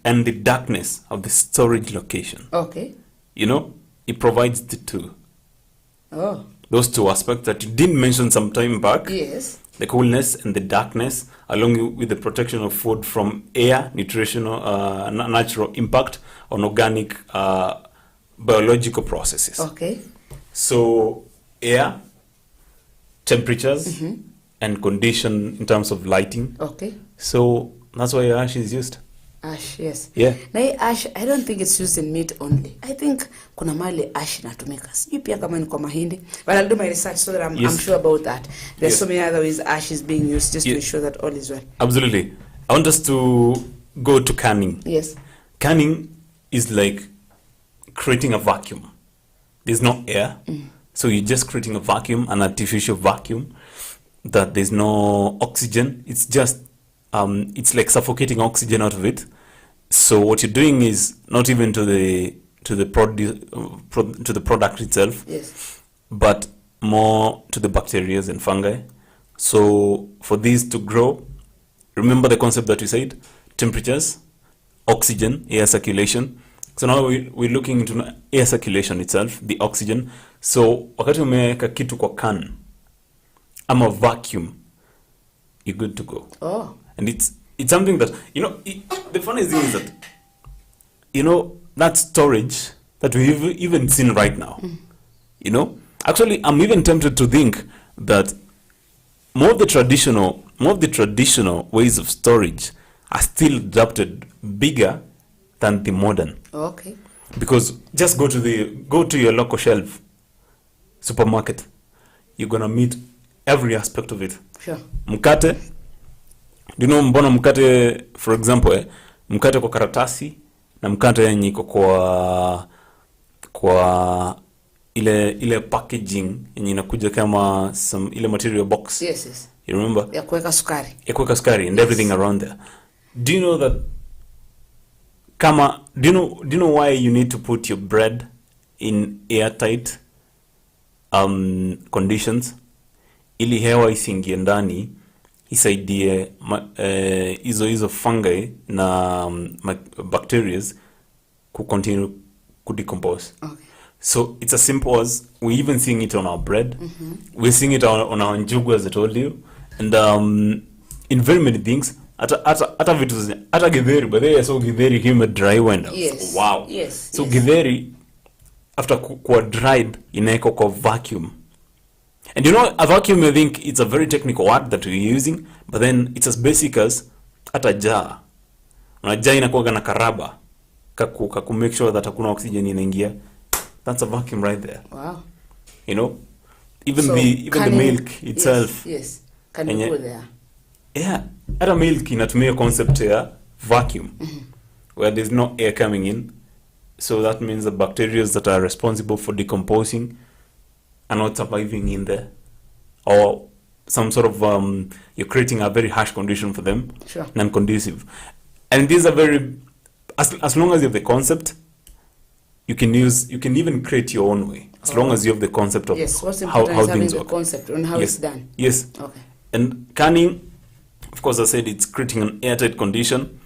and the darkness of the storage location. Okay. You know, it provides the two. Oh. Those two aspects that you did mention some time back. Yes. The coolness and the darkness, along with the protection of food from air, nutritional, natural impact on organic biological processes. Okay. So air, temperatures, and condition in terms of lighting. Okay. So that's why ash is used. Ash, yes. Yeah. Na hii ash, I don't think it's used in meat only. I think kuna mali ash inatumika. Sijui pia kama ni kwa mahindi. But I'll do my research so that I'm sure about that. There's so many other ways ash is being used just to ensure that all is well. Absolutely. I want us to go to canning. Yes. Canning is like creating a vacuum. There's no air. So you're just creating a vacuum, an artificial vacuum, that there's no oxygen. It's just it's like suffocating oxygen out of it. So what you're doing is not even to the product itself, but more to the bacteria and fungi. So for these to grow, remember the concept that we said: temperatures, oxygen, air circulation. So now we're looking into air circulation itself, the oxygen. So wakati umeweka kitu kwa can ama vacuum, you're good to go. Oh. And it's something that, you know, the funny thing is that, you know, that storage that we've even seen right now, you know, actually I'm even tempted to think that more of the traditional ways of storage are still adapted bigger than the modern. Okay. Because just go to your local shelf, supermarket, you're gonna meet every aspect of it. Sure. Mkate, do you know mbona mkate, for example, mkate kwa karatasi na mkate yenye iko kwa ile packaging yenye inakuja kama ile material box. Yes. You remember? Ya kuweka sukari. Ya kuweka sukari and everything around there. Do you know that do you know why you need to put your bread in airtight ili hewa isiingie ndani isaidie hizo fungi na bacteria continue to decompose. Okay. So it's as simple as we're even seeing it on our bread. We're seeing it on our njugu, as I told you, and in very many things. Hata vitu hata githeri, but they so githeri came dry went. Yes. Wow. Yes. So githeri after kuwa dried inaeko kwa vacuum. And you know, a vacuum, I think it's a very technical word that we're using, but then it's as basic as hata jar. Na jar inakuwa na karaba kaku make sure that hakuna oxygen inaingia. That's a vacuum right there. Wow. You know, even so the milk itself. Yes. Can you go there? Yeah, hata milk inatumia concept ya vacuum, where there's no air coming in. So that means the bacteria that are responsible for decomposing are not surviving in there, or some sort of you're creating a very harsh condition for them, Sure. non-conducive. And these are very, as long as you have the concept, you can even create your own way, as long as you have the concept of Yes, what's how important is having things the work. concept on how Yes. it's done. Yes. Okay. And canning, of course, I said it's creating an airtight condition.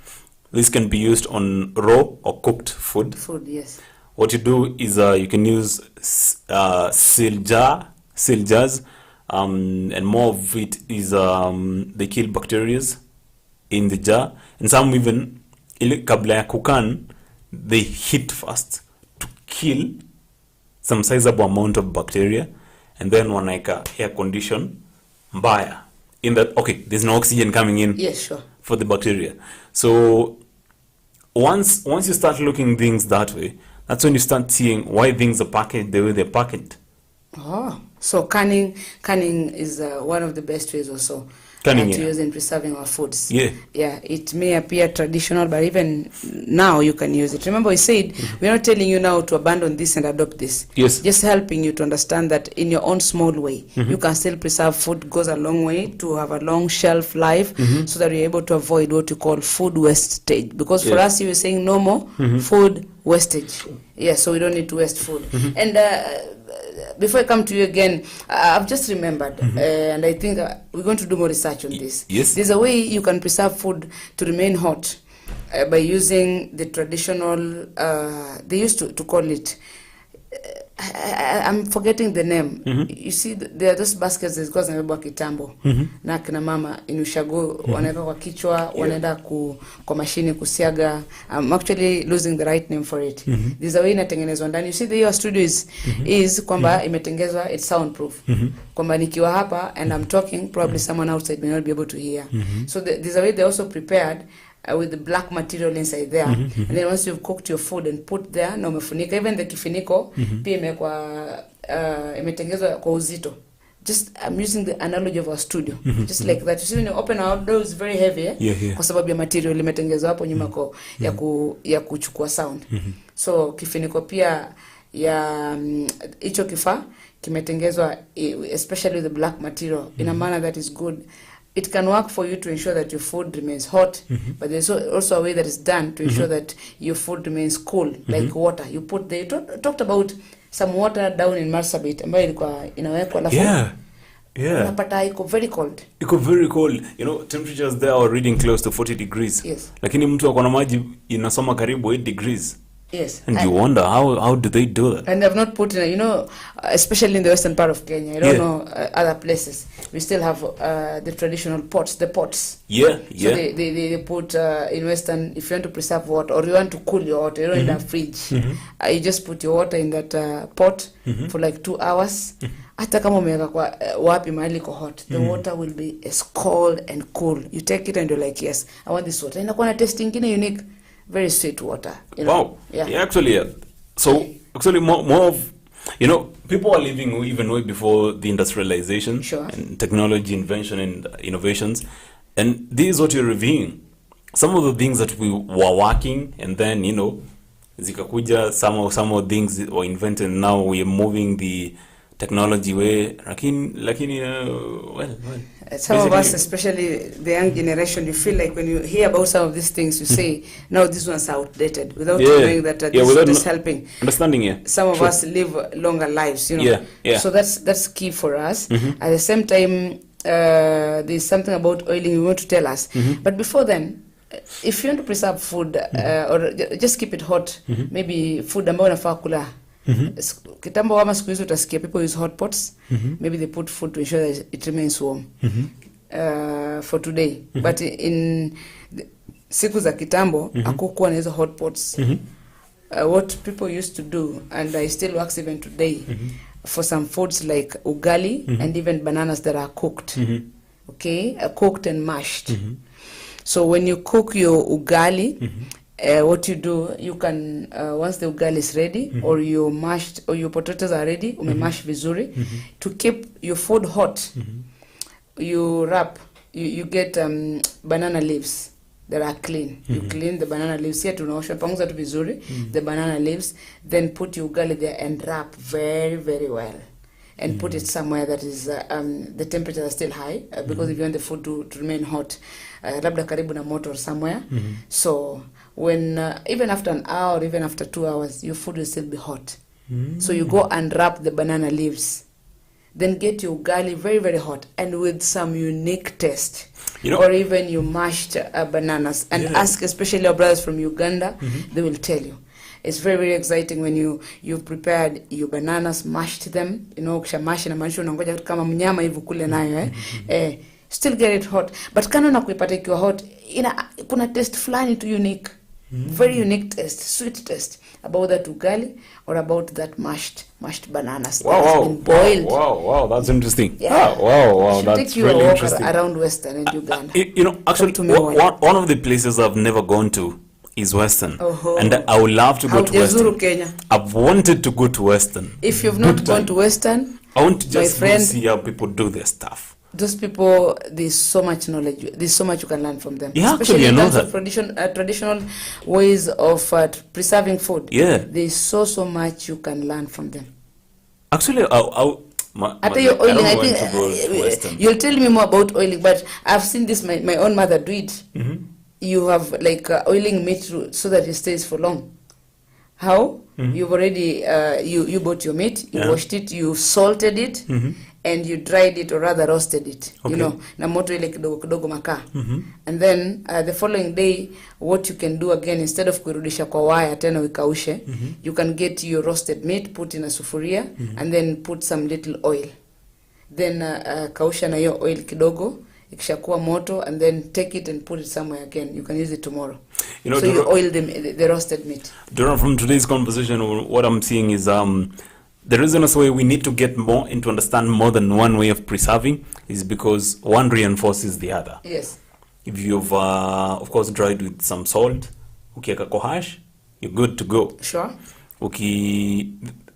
This can be used on raw or cooked food. Food, yes. What you do is you can use seal jars, and more of it is they kill bacteria in the jar, and some even kabla ya kukan, they heat first to kill some sizable amount of bacteria, and then wanaeka air condition mbaya in that, okay, there's no oxygen coming in. Yes, sure. For the bacteria. So once you start looking things that way, that's when you start seeing why things are packaged the way they're packaged. Oh, so canning is one of the best ways also Canning, to yeah. use in preserving our foods. Yeah. Yeah, it may appear traditional, but even now you can use it. Remember, we said we're not telling you now to abandon this and adopt this. Yes. Just helping you to understand that in your own small way, you can still preserve food. Goes a long way to have a long shelf life, so that you're able to avoid what you call food wastage. Because for us, you were saying no more food wastage. Yeah, so we don't need to waste food. And before I come to you again, I've just remembered, and I think we're going to do more research on this. Yes. There's a way you can preserve food to remain hot by using the traditional, they used to call it, I'm forgetting the name. You see, there are those baskets zilikuwa zimebebwa kitambo na kina mama inushago wanaweka kwa kichwa, wanaenda kwa mashine kusiaga. I'm actually losing the right name for it. There's a way inatengenezwa ndani. You see, the studio is kwamba imetengezwa, it's soundproof. Kwamba nikiwa hapa and I'm talking, probably someone outside may not be able to hear. So there's a way they're also prepared with the black material inside there, and then once you've cooked your food and put there na umefunika, even the kifiniko pia imekuwa imetengezwa kwa uzito. Just I'm using the analogy of our studio, just like that. You see, when you open our door, it's very heavy, kwa sababu ya material imetengezwa hapo nyuma kwa ya kuchukua sound. So kifiniko pia ya hicho kifaa kimetengezwa especially the black material in a manner that is good. It can work for you to ensure that your food remains hot, but there's also a way that is done to ensure that your food remains cool, like water. You put you talked about some water down in Marsabit, ambayo ilikuwa inawekwa alafu. Yeah. Unapata iko very cold. Iko very cold. You know, temperatures there are reading close to 40 degrees. Yes. Lakini mtu akona maji inasoma karibu 8 degrees. Yes. And you wonder how do they do that? And they've not put in, especially in the western part of Kenya. I don't know other places. We still have the traditional pots, the pots. Yeah. So they put in western, if you want to preserve water or you want to cool your water, you don't need a fridge. You just put your water in that pot for like 2 hours. Hata kama umeweka kwa wapi mahali ko hot, the water will be as cold and cool. You take it and you're like, yes, I want this water. Inakuwa na taste ingine unique. Very sweet water. Wow. Yeah, actually, yeah. So, actually, more of, people are living even way before the industrialization and technology invention and innovations. And this is what you're reviewing. Some of the things that we were working, and then, zikakuja, some of things were invented, and now we are moving the technology way. Lakini, well. Some of us, especially the young generation, you feel like when you hear about some of these things, you say, no, these ones are outdated, without knowing that this is helping. Understanding, Some of us live longer lives, So that's key for us. At the same time, there's something about oiling you want to tell us. But before then, if you want to preserve food, or just keep it hot, maybe food ambayo unafaa kula. Kitambo kama siku hizo utasikia people use hot pots. Maybe they put food to ensure that it remains warm for today. But in siku za kitambo hakukuwa na hizo hot pots. What people used to do, and it still works even today, for some foods like ugali and even bananas that are cooked, cooked and mashed. So when you cook your ugali, what you do, you can once the ugali is ready, or your mashed or your potatoes are ready, umemash vizuri, to keep your food hot, you wrap, you get banana leaves that are clean. You clean the banana leaves here, tunaosha panguza tu vizuri the banana leaves, then put your ugali there and wrap very, very well. and put it somewhere that is the temperature is still high because if you want the food to remain hot, labda karibu na moto or somewhere. So when even after an hour, even after 2 hours, your food will still be hot. So you go and wrap the banana leaves. Then get your ugali very, very hot and with some unique taste. Or even you mashed bananas. And ask especially our brothers from Uganda, they will tell you. It's very, very exciting when you've prepared your bananas, mashed them. Kisha mash inamaanisha unangoja tu kama mnyama hivi kule nayo still get it hot. But kana na kuipata ikiwa hot, kuna taste fulani tu unique. Very unique taste, sweet taste about that ugali or about that mashed bananas that has been boiled. Wow, that's interesting. Yeah. Wow, that's take you really a walk interesting. around Western and Uganda. Actually, one of the places I've never gone to is Western. And I would love to go to Western. Kenya. I've wanted to go to Western. If you've not gone to Western, I want to just my friend, see how people do their stuff. Those people, there's so much knowledge. There's so much you can learn from them. Yeah, especially actually, in I know terms that. of traditional ways of preserving food. Yeah. There's so much you can learn from them. Actually, After your oiling, I think you'll tell me more about oiling, but I've seen this, my own mother do it. You have like oiling meat so that it stays for long. How? You've already, you bought your meat, you washed it, you salted it, and you dried it or rather roasted it, na moto ile kidogo makaa. And then the following day, what you can do again, instead of kuirudisha kwa waya tena uikaushe, you can get your roasted meat, put in a sufuria, and then put some little oil. Then kausha na hiyo oil kidogo, ikishakuwa moto, and then take it and put it somewhere again. You can use it tomorrow. So you oil the roasted meat. Dora, from today's conversation, what I'm seeing is the reason why we need to get more into understand more than one way of preserving is because one reinforces the other. Yes. If you've of course dried with some salt, ukiweka kwa hash, you're good to go. Sure.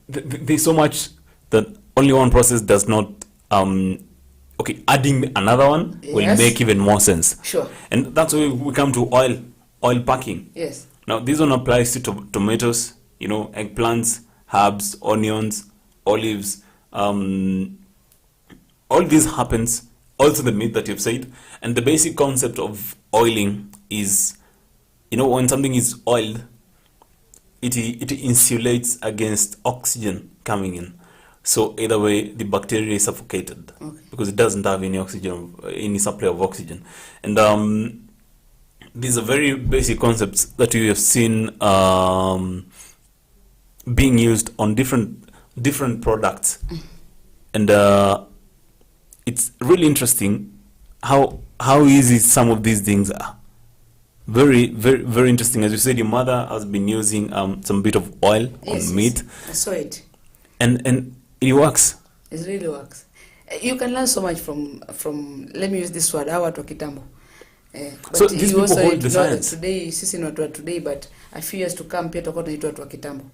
There's so much that only one process does not adding another one will make even more sense. Sure. And that's why we come to oil packing. Yes. Now this one applies to tomatoes, eggplants, herbs, onions, olives, all this happens, also the meat that you've said. And the basic concept of oiling is, when something is oiled, it insulates against oxygen coming in. So either way, the bacteria is suffocated because it doesn't have any oxygen, any supply of oxygen. And these are very basic concepts that you have seen being used on different products. And it's really interesting how easy some of these things are. Very, very, very interesting. As you said, your mother has been using some bit of oil on meat. I saw it. And it works. It really works. You can learn so much from let me use this word, our watu wa kitambo. But so these people hold the science. Today, sisi ni watu wa today, but a few years to come, pia tutakuwa tunaitwa watu wa kitambo.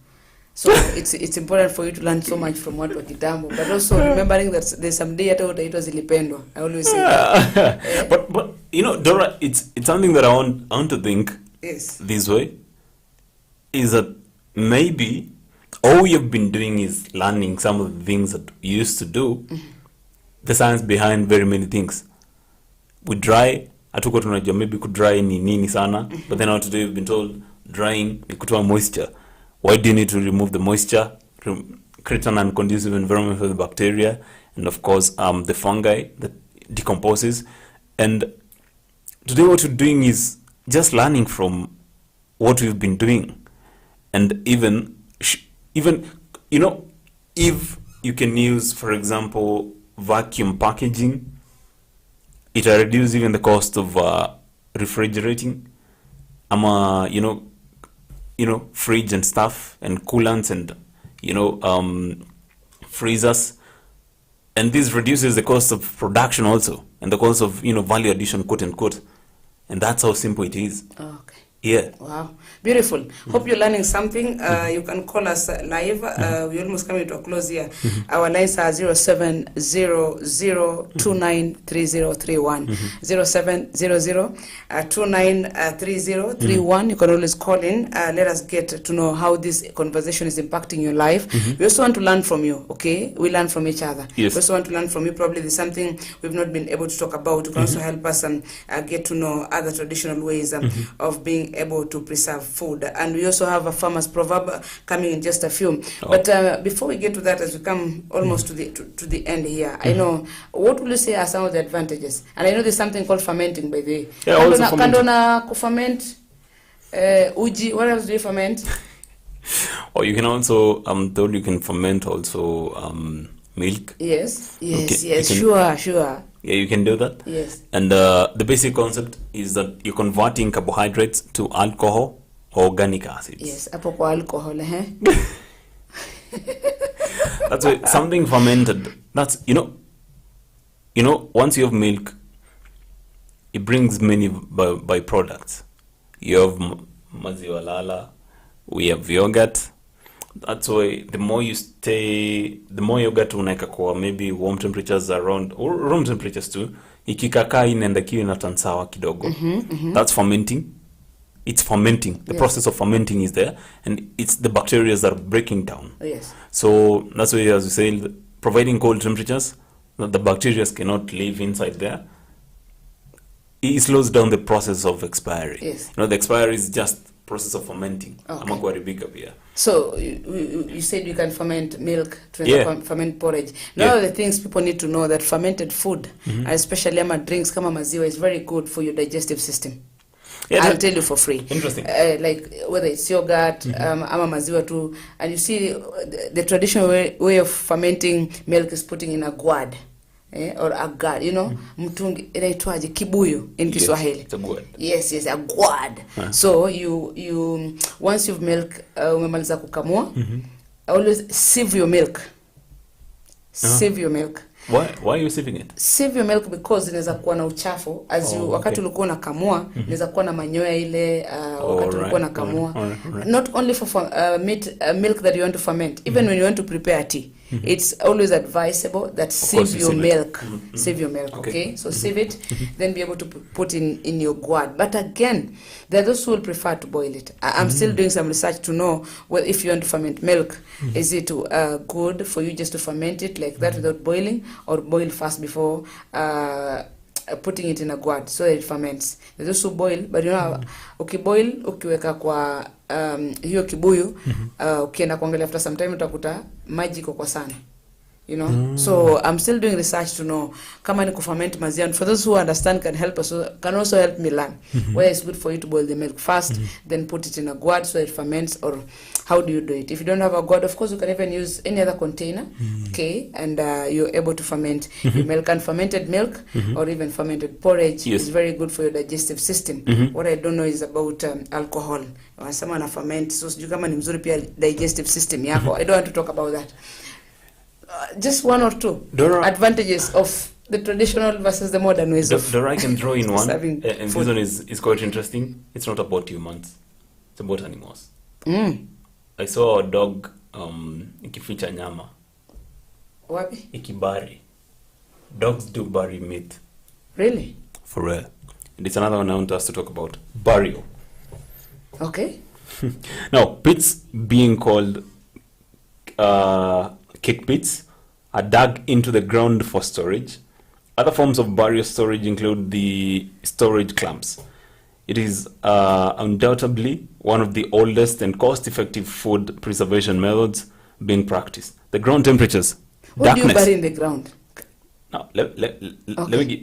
So it's important for you to learn so much from watu wa kitambo, but also remembering that there's some day hata utaitwa zilipendwa. I always say that. But Dora, it's something that I want to think this way, is that maybe all you've been doing is learning some of the things that you used to do, the science behind very many things. We dry, hatuko tunajua maybe kudry ni nini sana, but then today we've been told drying ni kutoa moisture. Why do you need to remove the moisture? Create an unconducive environment for the bacteria, and of course the fungi that decomposes. And today what we're doing is just learning from what we've been doing. And even if you can use, for example, vacuum packaging, it will reduce even the cost of refrigerating, fridge and stuff, and coolants, and freezers. And this reduces the cost of production also, and the cost of value addition, quote unquote. And that's how simple it is. Okay. Yeah. Wow, beautiful. Hope you're learning something. You can call us live. We're almost coming to a close here. Our lines are 0700293031. 0700293031. You can always call in. Let us get to know how this conversation is impacting your life. We also want to learn from you, okay? We learn from each other. Yes. We also want to learn from you. Probably there's something we've not been able to talk about. You can also help us get to know other traditional ways of being able to preserve food. And we also have a farmer's proverb coming in just a few. But before we get to that, as we come almost to the end here, I know, what will you say are some of the advantages? And I know there's something called fermenting, by the way. Yeah, also fermenting. Kandona ferment, uji, what else do you ferment? Or you can also, told you can ferment also milk. Yes, Okay, sure. Yeah, you can do that. Yes. And the basic concept is that you're converting carbohydrates to alcohol or organic acids. Yes, hapo kwa alcohol, That's why something fermented. That's once you have milk, it brings many byproducts. You have maziwa lala, we have yogurt. That's why the more yogurt unaeka kwa maybe warm temperatures around, or room temperatures too, ikikakaa inaenda kiwa inatansawa kidogo. That's fermenting. It's fermenting. The process of fermenting is there, and it's the bacteria that are breaking down. Yes. So that's why, as we say, providing cold temperatures, the bacteria cannot live inside there. It slows down the process of expiry. Yes. The expiry is just process of fermenting. Okay. So you said you can ferment milk to ferment porridge. One of the things people need to know that fermented food, especially drinks kama maziwa, is very good for your digestive system. Yeah, I'll tell you for free. Interesting. Like whether it's yogurt, ama maziwa too, and you see the traditional way of fermenting milk is putting in a guad. Or a guard, mtungi inaitwaje kibuyu in Kiswahili. It's a guad. Yes, a guad. So you once you've milk umemaliza kukamua, always sieve your milk. Sieve your milk. Why are you sieving it? Sieve your milk because inaweza kuwa na uchafu wakati ulikuwa unakamua, inaweza kuwa na manyoya ile wakati ulikuwa unakamua. Not only for milk that you want to ferment, even when you want to prepare tea. It's always advisable that sieve your milk. Sieve your milk, okay? So sieve it, then be able to put in your gourd. But again, there are those who will prefer to boil it. I'm still doing some research to know if you want to ferment milk, is it good for you just to ferment it like that without boiling, or boil first before putting it in a gourd so that it ferments. There's those who boil, but ukiboil, ukiweka kwa hiyo kibuyu, ukienda kuangalia after some time utakuta maji iko kwa sana. So I'm still doing research to know kama ni kuferment maziwa, and for those who understand can also help me learn where it's good for you to boil the milk first, then put it in a gourd so it ferments, or how do you do it. If you don't have a gourd, of course you can even use any other container, okay, and you're able to ferment your milk. And fermented milk or even fermented porridge is very good for your digestive system. What I don't know is about alcohol. Wanasema na ferment, so sijui kama ni mzuri pia digestive system yako. I don't want to talk about that. Just one or two advantages of the traditional versus the modern ways of I can throw in one, and this one is quite interesting. It's not about humans, it's about animals. I saw a dog ikificha nyama. Wapi? Ikibari. Dogs do bury meat. Really? For real. And it's another one I want us to talk about. Burial. Okay. Now, pits being called cake pits are dug into the ground for storage. Other forms of burial storage include the storage clamps. It is undoubtedly one of the oldest and cost-effective food preservation methods being practiced. The ground temperatures, what darkness. do you bury in the ground? Now, let me get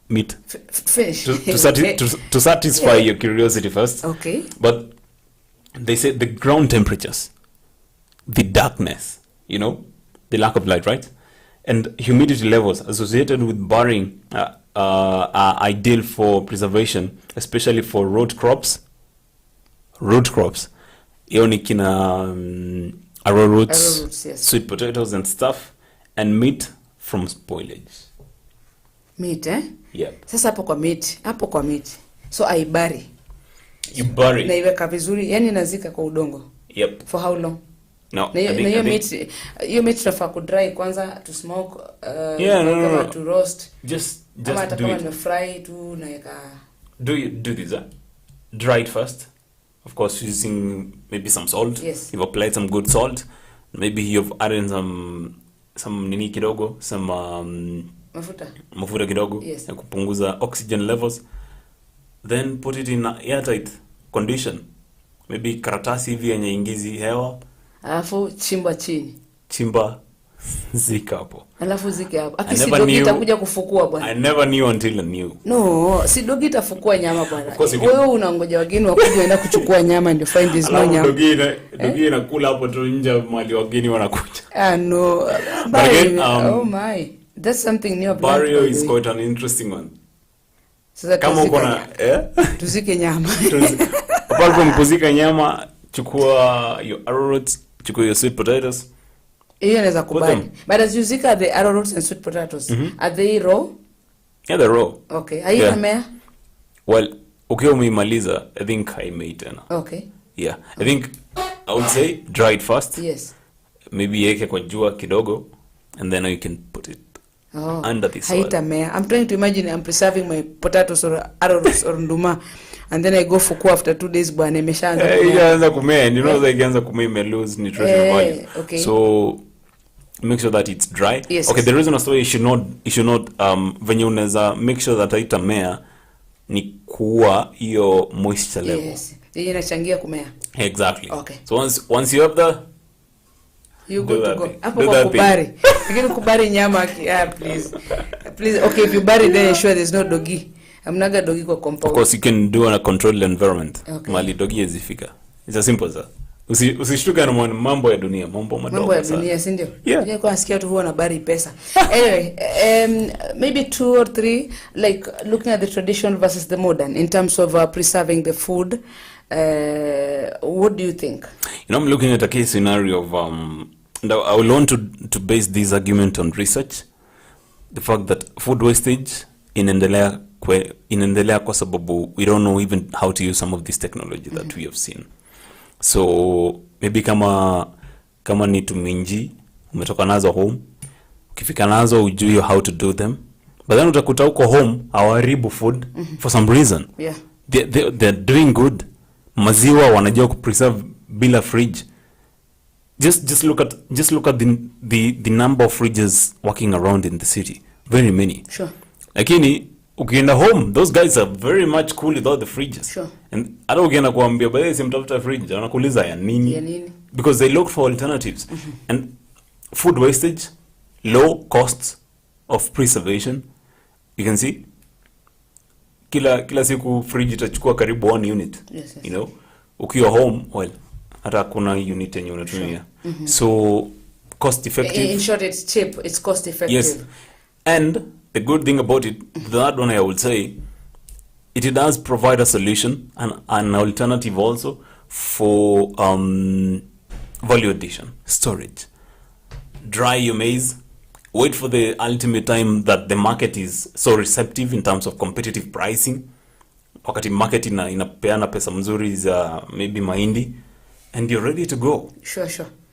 meat. Finish. To satisfy your curiosity first. Okay. But they say the ground temperatures, the darkness, the lack of light, right? And humidity levels associated with burying are ideal for preservation, especially for root crops. Arrowroots, yes. Sweet potatoes and stuff, and meat from spoilage. Meat, Yeah. Sasa hapo kwa meat. So I bury. You bury. naiweka vizuri, yani nazika kwa udongo. Yep. For how long? No, Na hiyo meat tunafaa ku dry kwanza, to smoke, no. to roast. Just Ama hata do kama it. ni fry tu naeka. Do this. Dry it first. Of course, using maybe some salt. Yes. You've applied some good salt. Maybe you've added some nini kidogo, some mafuta kidogo, Yes. ya kupunguza oxygen levels. Then put it in a airtight condition. Maybe karatasi hivi yenye ingizi hewa. Alafu chimba chini. Chimba zika hapo. Alafu zike hapo. I Akisi never dogi knew- itakuja kufukua bwana. I never knew until I knew. No, si dogi itafukua nyama bwana. Of course you Wewe unangoja wageni wakuje waenda kuchukua nyama and you find there's no Alafu nyama. dogi inakula hapo tu nje mali wageni wanakuja. No. But again, Oh my. That's something new I've learned, Burial by the is way. quite an interesting one. Sasa Kama uko na tuzike nyama. apart from kuzika nyama, chukua your arrowroot, chukua your sweet potatoes. Hiyo inaweza kubali. them. But as you zika the arrowroots and sweet potatoes, are they raw? Yeah, they're raw. Okay. Haina Yeah. mea? Well, ukiwa umeimaliza, I think haimei tena. Okay. Yeah, I think I would say dry it first. Yes. Maybe yeke kwa jua kidogo, and then you can put it under the soil. Haitamea. I'm trying to imagine I'm preserving my potatoes or arrowroots or nduma, and then I go fukua after 2 days bwana imeshaanza kumea. Ikianza kumea, and you know that ikianza kumea may lose nutritional value. Okay. So make sure that it's dry. Yes. Okay, the reason I say you should not venye unaweza make sure that haitamea ni kuua hiyo moisture level. Yes. Yeye inachangia kumea. Exactly. Okay. So once you have the You Do go to that go. thing. Hapo Do kwa that thing. kubari. Lakini kubari nyama please. Please. Okay, if you bury then ensure there's no doggy. Amnaga doggy kwa compound. of course you can do on a controlled environment. Okay. Mali dogi yazifika. It's as simple as that. Usishtuke na mambo ya dunia, mambo madogo Mambo ya sana. dunia, si ndio? Yeah. Ndio kwa nasikia tu huwa na bari pesa. Anyway, maybe 2 or 3, like looking at the traditional versus the modern in terms of preserving the food. What do you think? You know, I'm looking at a case scenario of and I will want to base this argument on research. The fact that food wastage inaendelea kwa sababu we don't know even how to use some of this technology that we have seen. So maybe kama ni tuminji umetoka nazo home, ukifika nazo ujui how to do them, but then utakuta huko home hawaribu food for some reason. Yeah. They're doing good. Maziwa wanajua kupreserve bila fridge. Just look at the number of fridges working around in the city. Very many. Sure. Lakini ukienda home, those guys are very much cool without the fridges. Sure. And hata ukienda kuambia basi simtafuta fridge, wanakuuliza ya nini? Ya nini? Because they look for alternatives. And food wastage, low costs of preservation. You can see kila siku fridge itachukua karibu 1 unit. Yes. You know, ukiwa home, well, hata kuna unit yenye unatumia. So cost effective. In short, it's cheap, it's cost effective. Yes. And the good thing about it, that one I would say, it does provide a solution and an alternative also for value addition, storage. Dry your maize, wait for the ultimate time that the market is so receptive in terms of competitive pricing. Wakati market inapeana pesa mzuri za maybe mahindi, and you're ready to go. Sure.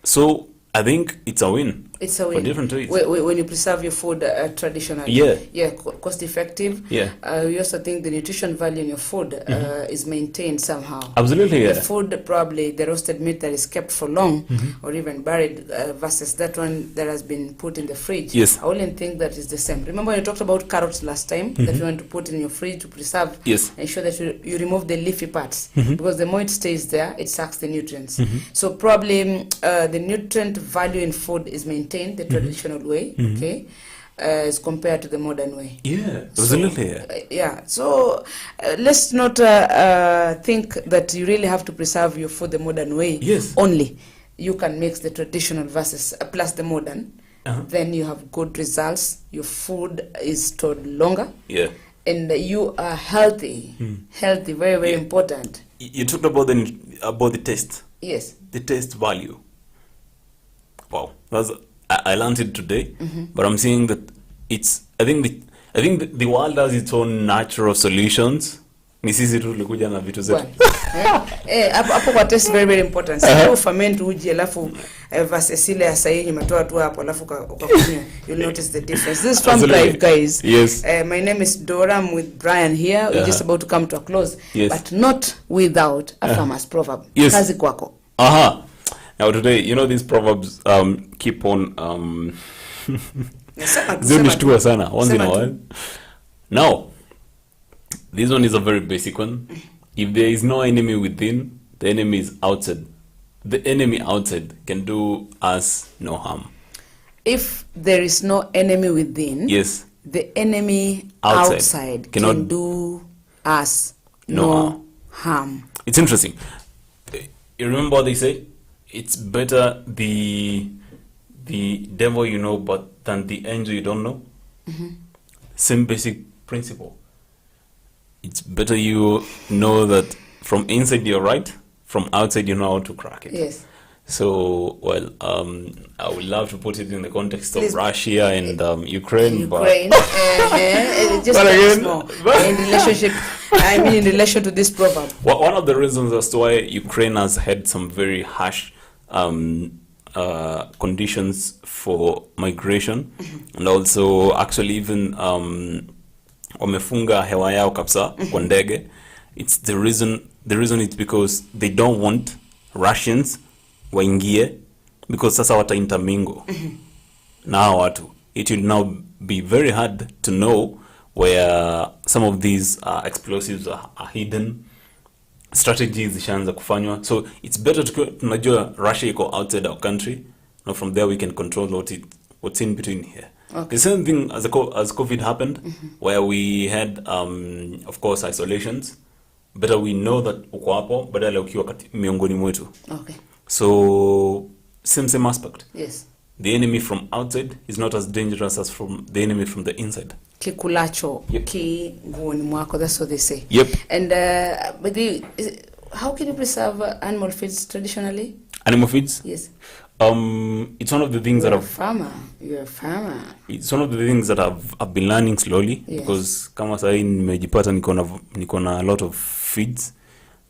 So I think it's a win. It's a For win. different ways. When you preserve your food traditionally. Yeah. Cost effective. Yeah. We also think the nutrition value in your food is maintained somehow. Absolutely, yeah. The food, probably the roasted meat that is kept for long or even buried versus that one that has been put in the fridge. Yes. I wouldn't think that is the same. Remember when you talked about carrots last time that you want to put in your fridge to preserve? Yes. Ensure that you remove the leafy parts because the more it stays there, it sucks the nutrients. So probably the nutrient value in food is maintained the traditional way, okay, as compared to the modern way. Yeah, absolutely. So let's not think that you really have to preserve your food the modern way. Yes. Only you can mix the traditional versus plus the modern. Then you have good results. Your food is stored longer. Yeah. And you are healthy. Healthy, very, very important. You talked about the taste. Yes. The taste value. Wow, I learned it today, but I'm seeing that I think the world has its own natural solutions Ni sisi tu tulikuja na vitu zetu. Hapo kwa test very very important. Sio ferment uji alafu versus ile ya sahihi umetoa tu hapo alafu ukakunywa. You'll notice the difference. This is Farm Drive, guys. Yes. My name is Dora. I'm with Brian here. We're just about to come to a close, but not without a farmer's proverb. Yes. Kazi kwako. Now today, you know, these proverbs keep on zinishtua sana once in a while. Now, this one is a very basic one. If there is no enemy within, the enemy is outside. The enemy outside can do us no harm. If there is no enemy within, yes, the enemy outside can do us no harm. It's interesting. You remember what they say? It's better the devil you know but than the angel you don't know. Same basic principle. It's better you know that from inside you're right, from outside you know how to crack it. Yes. So, well, I would love to put it in the context of Russia and Ukraine. But just but again, in relationship, I mean in relation to this proverb. One of the reasons as to why Ukraine has had some very harsh conditions for migration, and also actually even wamefunga hewa yao kabisa kwa ndege. It's the reason it's because they don't want Russians waingie, because sasa wata intermingle na watu. It will now be very hard to know where some of these explosives are hidden. Strategies zishaanza kufanywa, so it's better tunajua Russia iko outside our country, and from there we can control what's in between here. The same thing as COVID happened, where we had of course isolations. Better we know that uko hapo badala ukiwa miongoni mwetu. So same aspect. Yes. The enemy from outside is not as dangerous as from the enemy from the inside. Kikulacho ki nguoni mwako, that's what they say. Yep. And but how can you preserve animal feeds traditionally? Animal feeds? Yes. It's one of the things that You're a farmer. It's one of the things that I've been learning slowly, because kama sahi nimejipata niko na a lot of feeds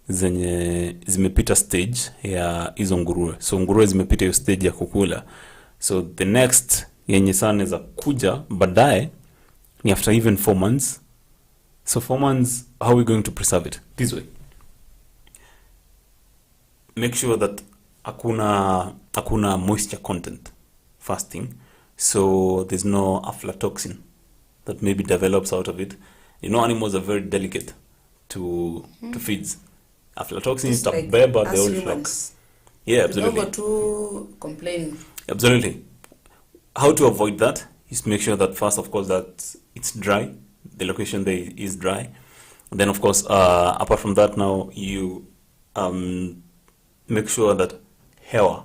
zenye zimepita stage ya hizo nguruwe. So nguruwe zimepita hiyo stage ya kukula. So the next yenye sana za kuja baadaye ni after even 4 months. So 4 months, how are we going to preserve it? This way. Make sure that hakuna moisture content fasting, so there's no aflatoxin that maybe develops out of it. You know, animals are very delicate to feeds. Aflatoxin is like but they all flock. Yeah, absolutely. Don't go too complaining. Absolutely. How to avoid that is make sure that first, of course, that it's dry. The location there is dry. And then, of course, apart from that, now you make sure that hewa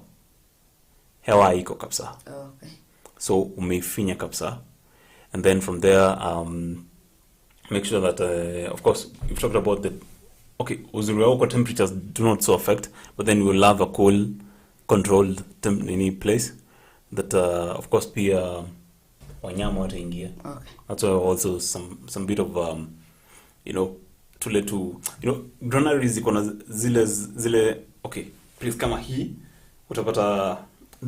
iko kabisa. Okay. So umeifinya kabisa, and then from there make sure that of course you've talked about the uzuri wako temperatures do not so affect, but then you will have a cool controlled any place that of course pia wanyama wataingia. Okay. That's why also some bit of granaries ziko na zile please kama hii utapata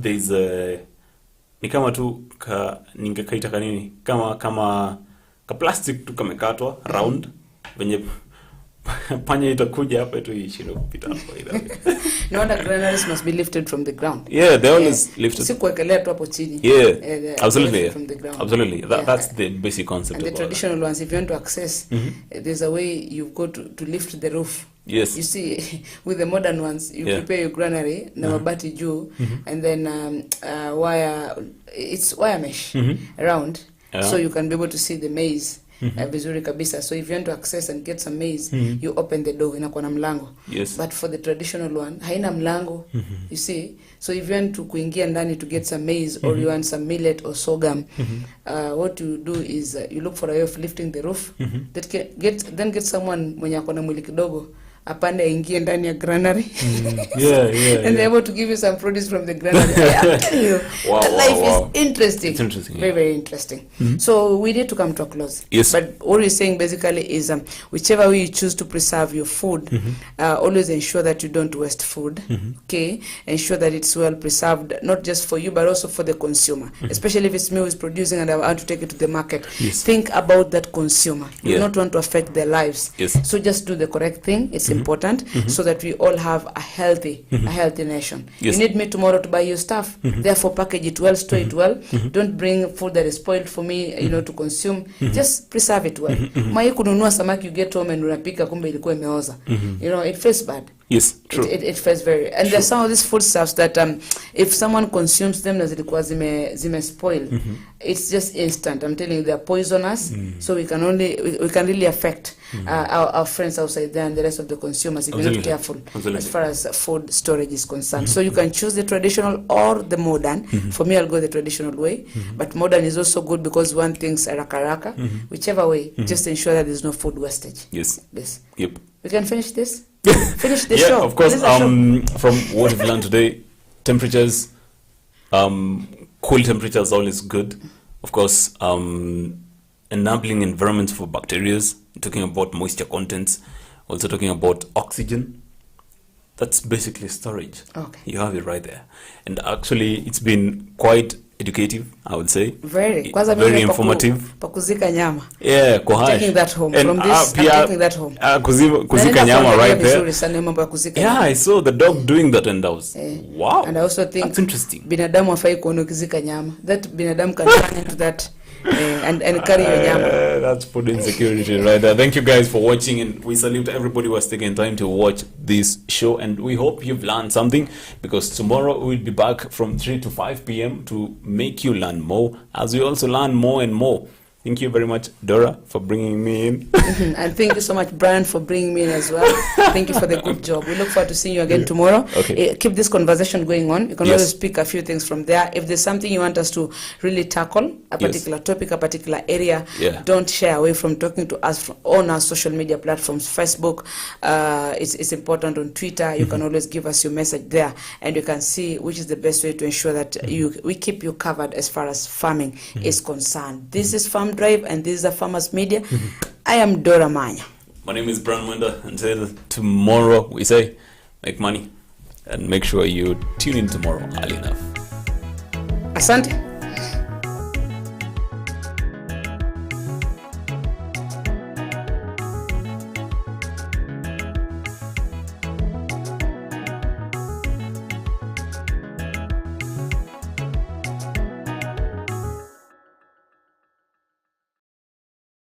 there's ni kama tu ningekaita kanini kama ka plastic tu kamekatwa round venye panya itakuja hapa tu ishinde kupita hapo either. No wonder granaries must be lifted from the ground. Yeah, they always lifted. Si kuwekelea tu hapo chini. Yeah, absolutely. From the ground. Absolutely. That's the basic concept. And the traditional ones, if you want to access, there's a way you've got to lift the roof. Yes. You see, with the modern ones, you prepare your granary, na mabati juu, and then it's wire mesh around, so you can be able to see the maize vizuri kabisa. So if you want to access and get some maize, you open the door, inakuwa na mlango. Yes. But for the traditional one, haina mlango, you see. So if you want to kuingia ndani to get some maize, or you want some millet or sorghum, what you do is you look for a way of lifting the roof. That get someone mwenye akona mwili kidogo, apande aingie ndani ya granary. Yeah. And they're able to give you some produce from the granary. I'm telling you, life is interesting. It's interesting. Very, very interesting. So we need to come to a close. Yes. But what we're saying basically is whichever way you choose to preserve your food, always ensure that you don't waste food. Okay? Ensure that it's well preserved, not just for you, but also for the consumer. Especially if it's me who's producing and I want to take it to the market. Yes. Think about that consumer. You Yeah. do not want to affect their lives. Yes. So just do the correct thing. It's important so that we all have a healthy nation. Yes. You need me tomorrow to buy your stuff. Therefore, package it well, store it well. Don't bring food that is spoiled for me, to consume. Just preserve it well. Mai kununua samaki, you get home and unapika kumbe ilikuwa imeoza. It feels bad. Yes, true. It feels very, and there's some of these foodstuffs that if someone consumes them na zilikuwa zime spoil, it's just instant. I'm telling you, they're poisonous. So we can really affect our friends outside there and the rest of the consumers if you're not careful as far as food storage is concerned. So you can choose the traditional or the modern. For me, I'll go the traditional way, but modern is also good because one thinks haraka. Whichever way, just ensure that there's no food wastage. Yes. Yep. We can finish this. Finish the Yeah, show. of course. Finish the show. From what we've learned today, temperatures, cool temperatures always good. Of course, enabling environments for bacteria. Talking about moisture contents, also talking about oxygen. That's basically storage. Okay. You have it right there. And actually, it's been quite educative, I would say. Very informative. Pakuzika nyama. Yeah, Taking that home. From this, I'm taking that home. Kuzika nyama right there. Yeah, I saw the dog doing that and I was, wow. And I also think that's interesting. Binadamu hafai kuona ukizika nyama. That binadamu can turn into that and carry your nyama. That's food insecurity right there. Thank you guys for watching, and we salute everybody who has taken time to watch this show, and we hope you've learned something, because tomorrow we'll be back from 3 to 5 p.m. to make you learn more, as we also learn more and more. Thank you very much, Dora, for bringing me in. And thank you so much, Brian, for bringing me in as well. Thank you for the good job. We look forward to seeing you again tomorrow. Okay. Keep this conversation going on. You can always pick a few things from there. If there's something you want us to really tackle, a particular topic, a particular area, don't shy away from talking to us on our social media platforms. Facebook, it's important. On Twitter, you can always give us your message there, and you can see which is the best way to ensure that we keep you covered as far as farming is concerned. This is Farm Drive, and this is AFarmers Media. I am Dora Manya. My name is Brian Mwenda. Until tomorrow, we say make money, and make sure you tune in tomorrow early enough. Asante.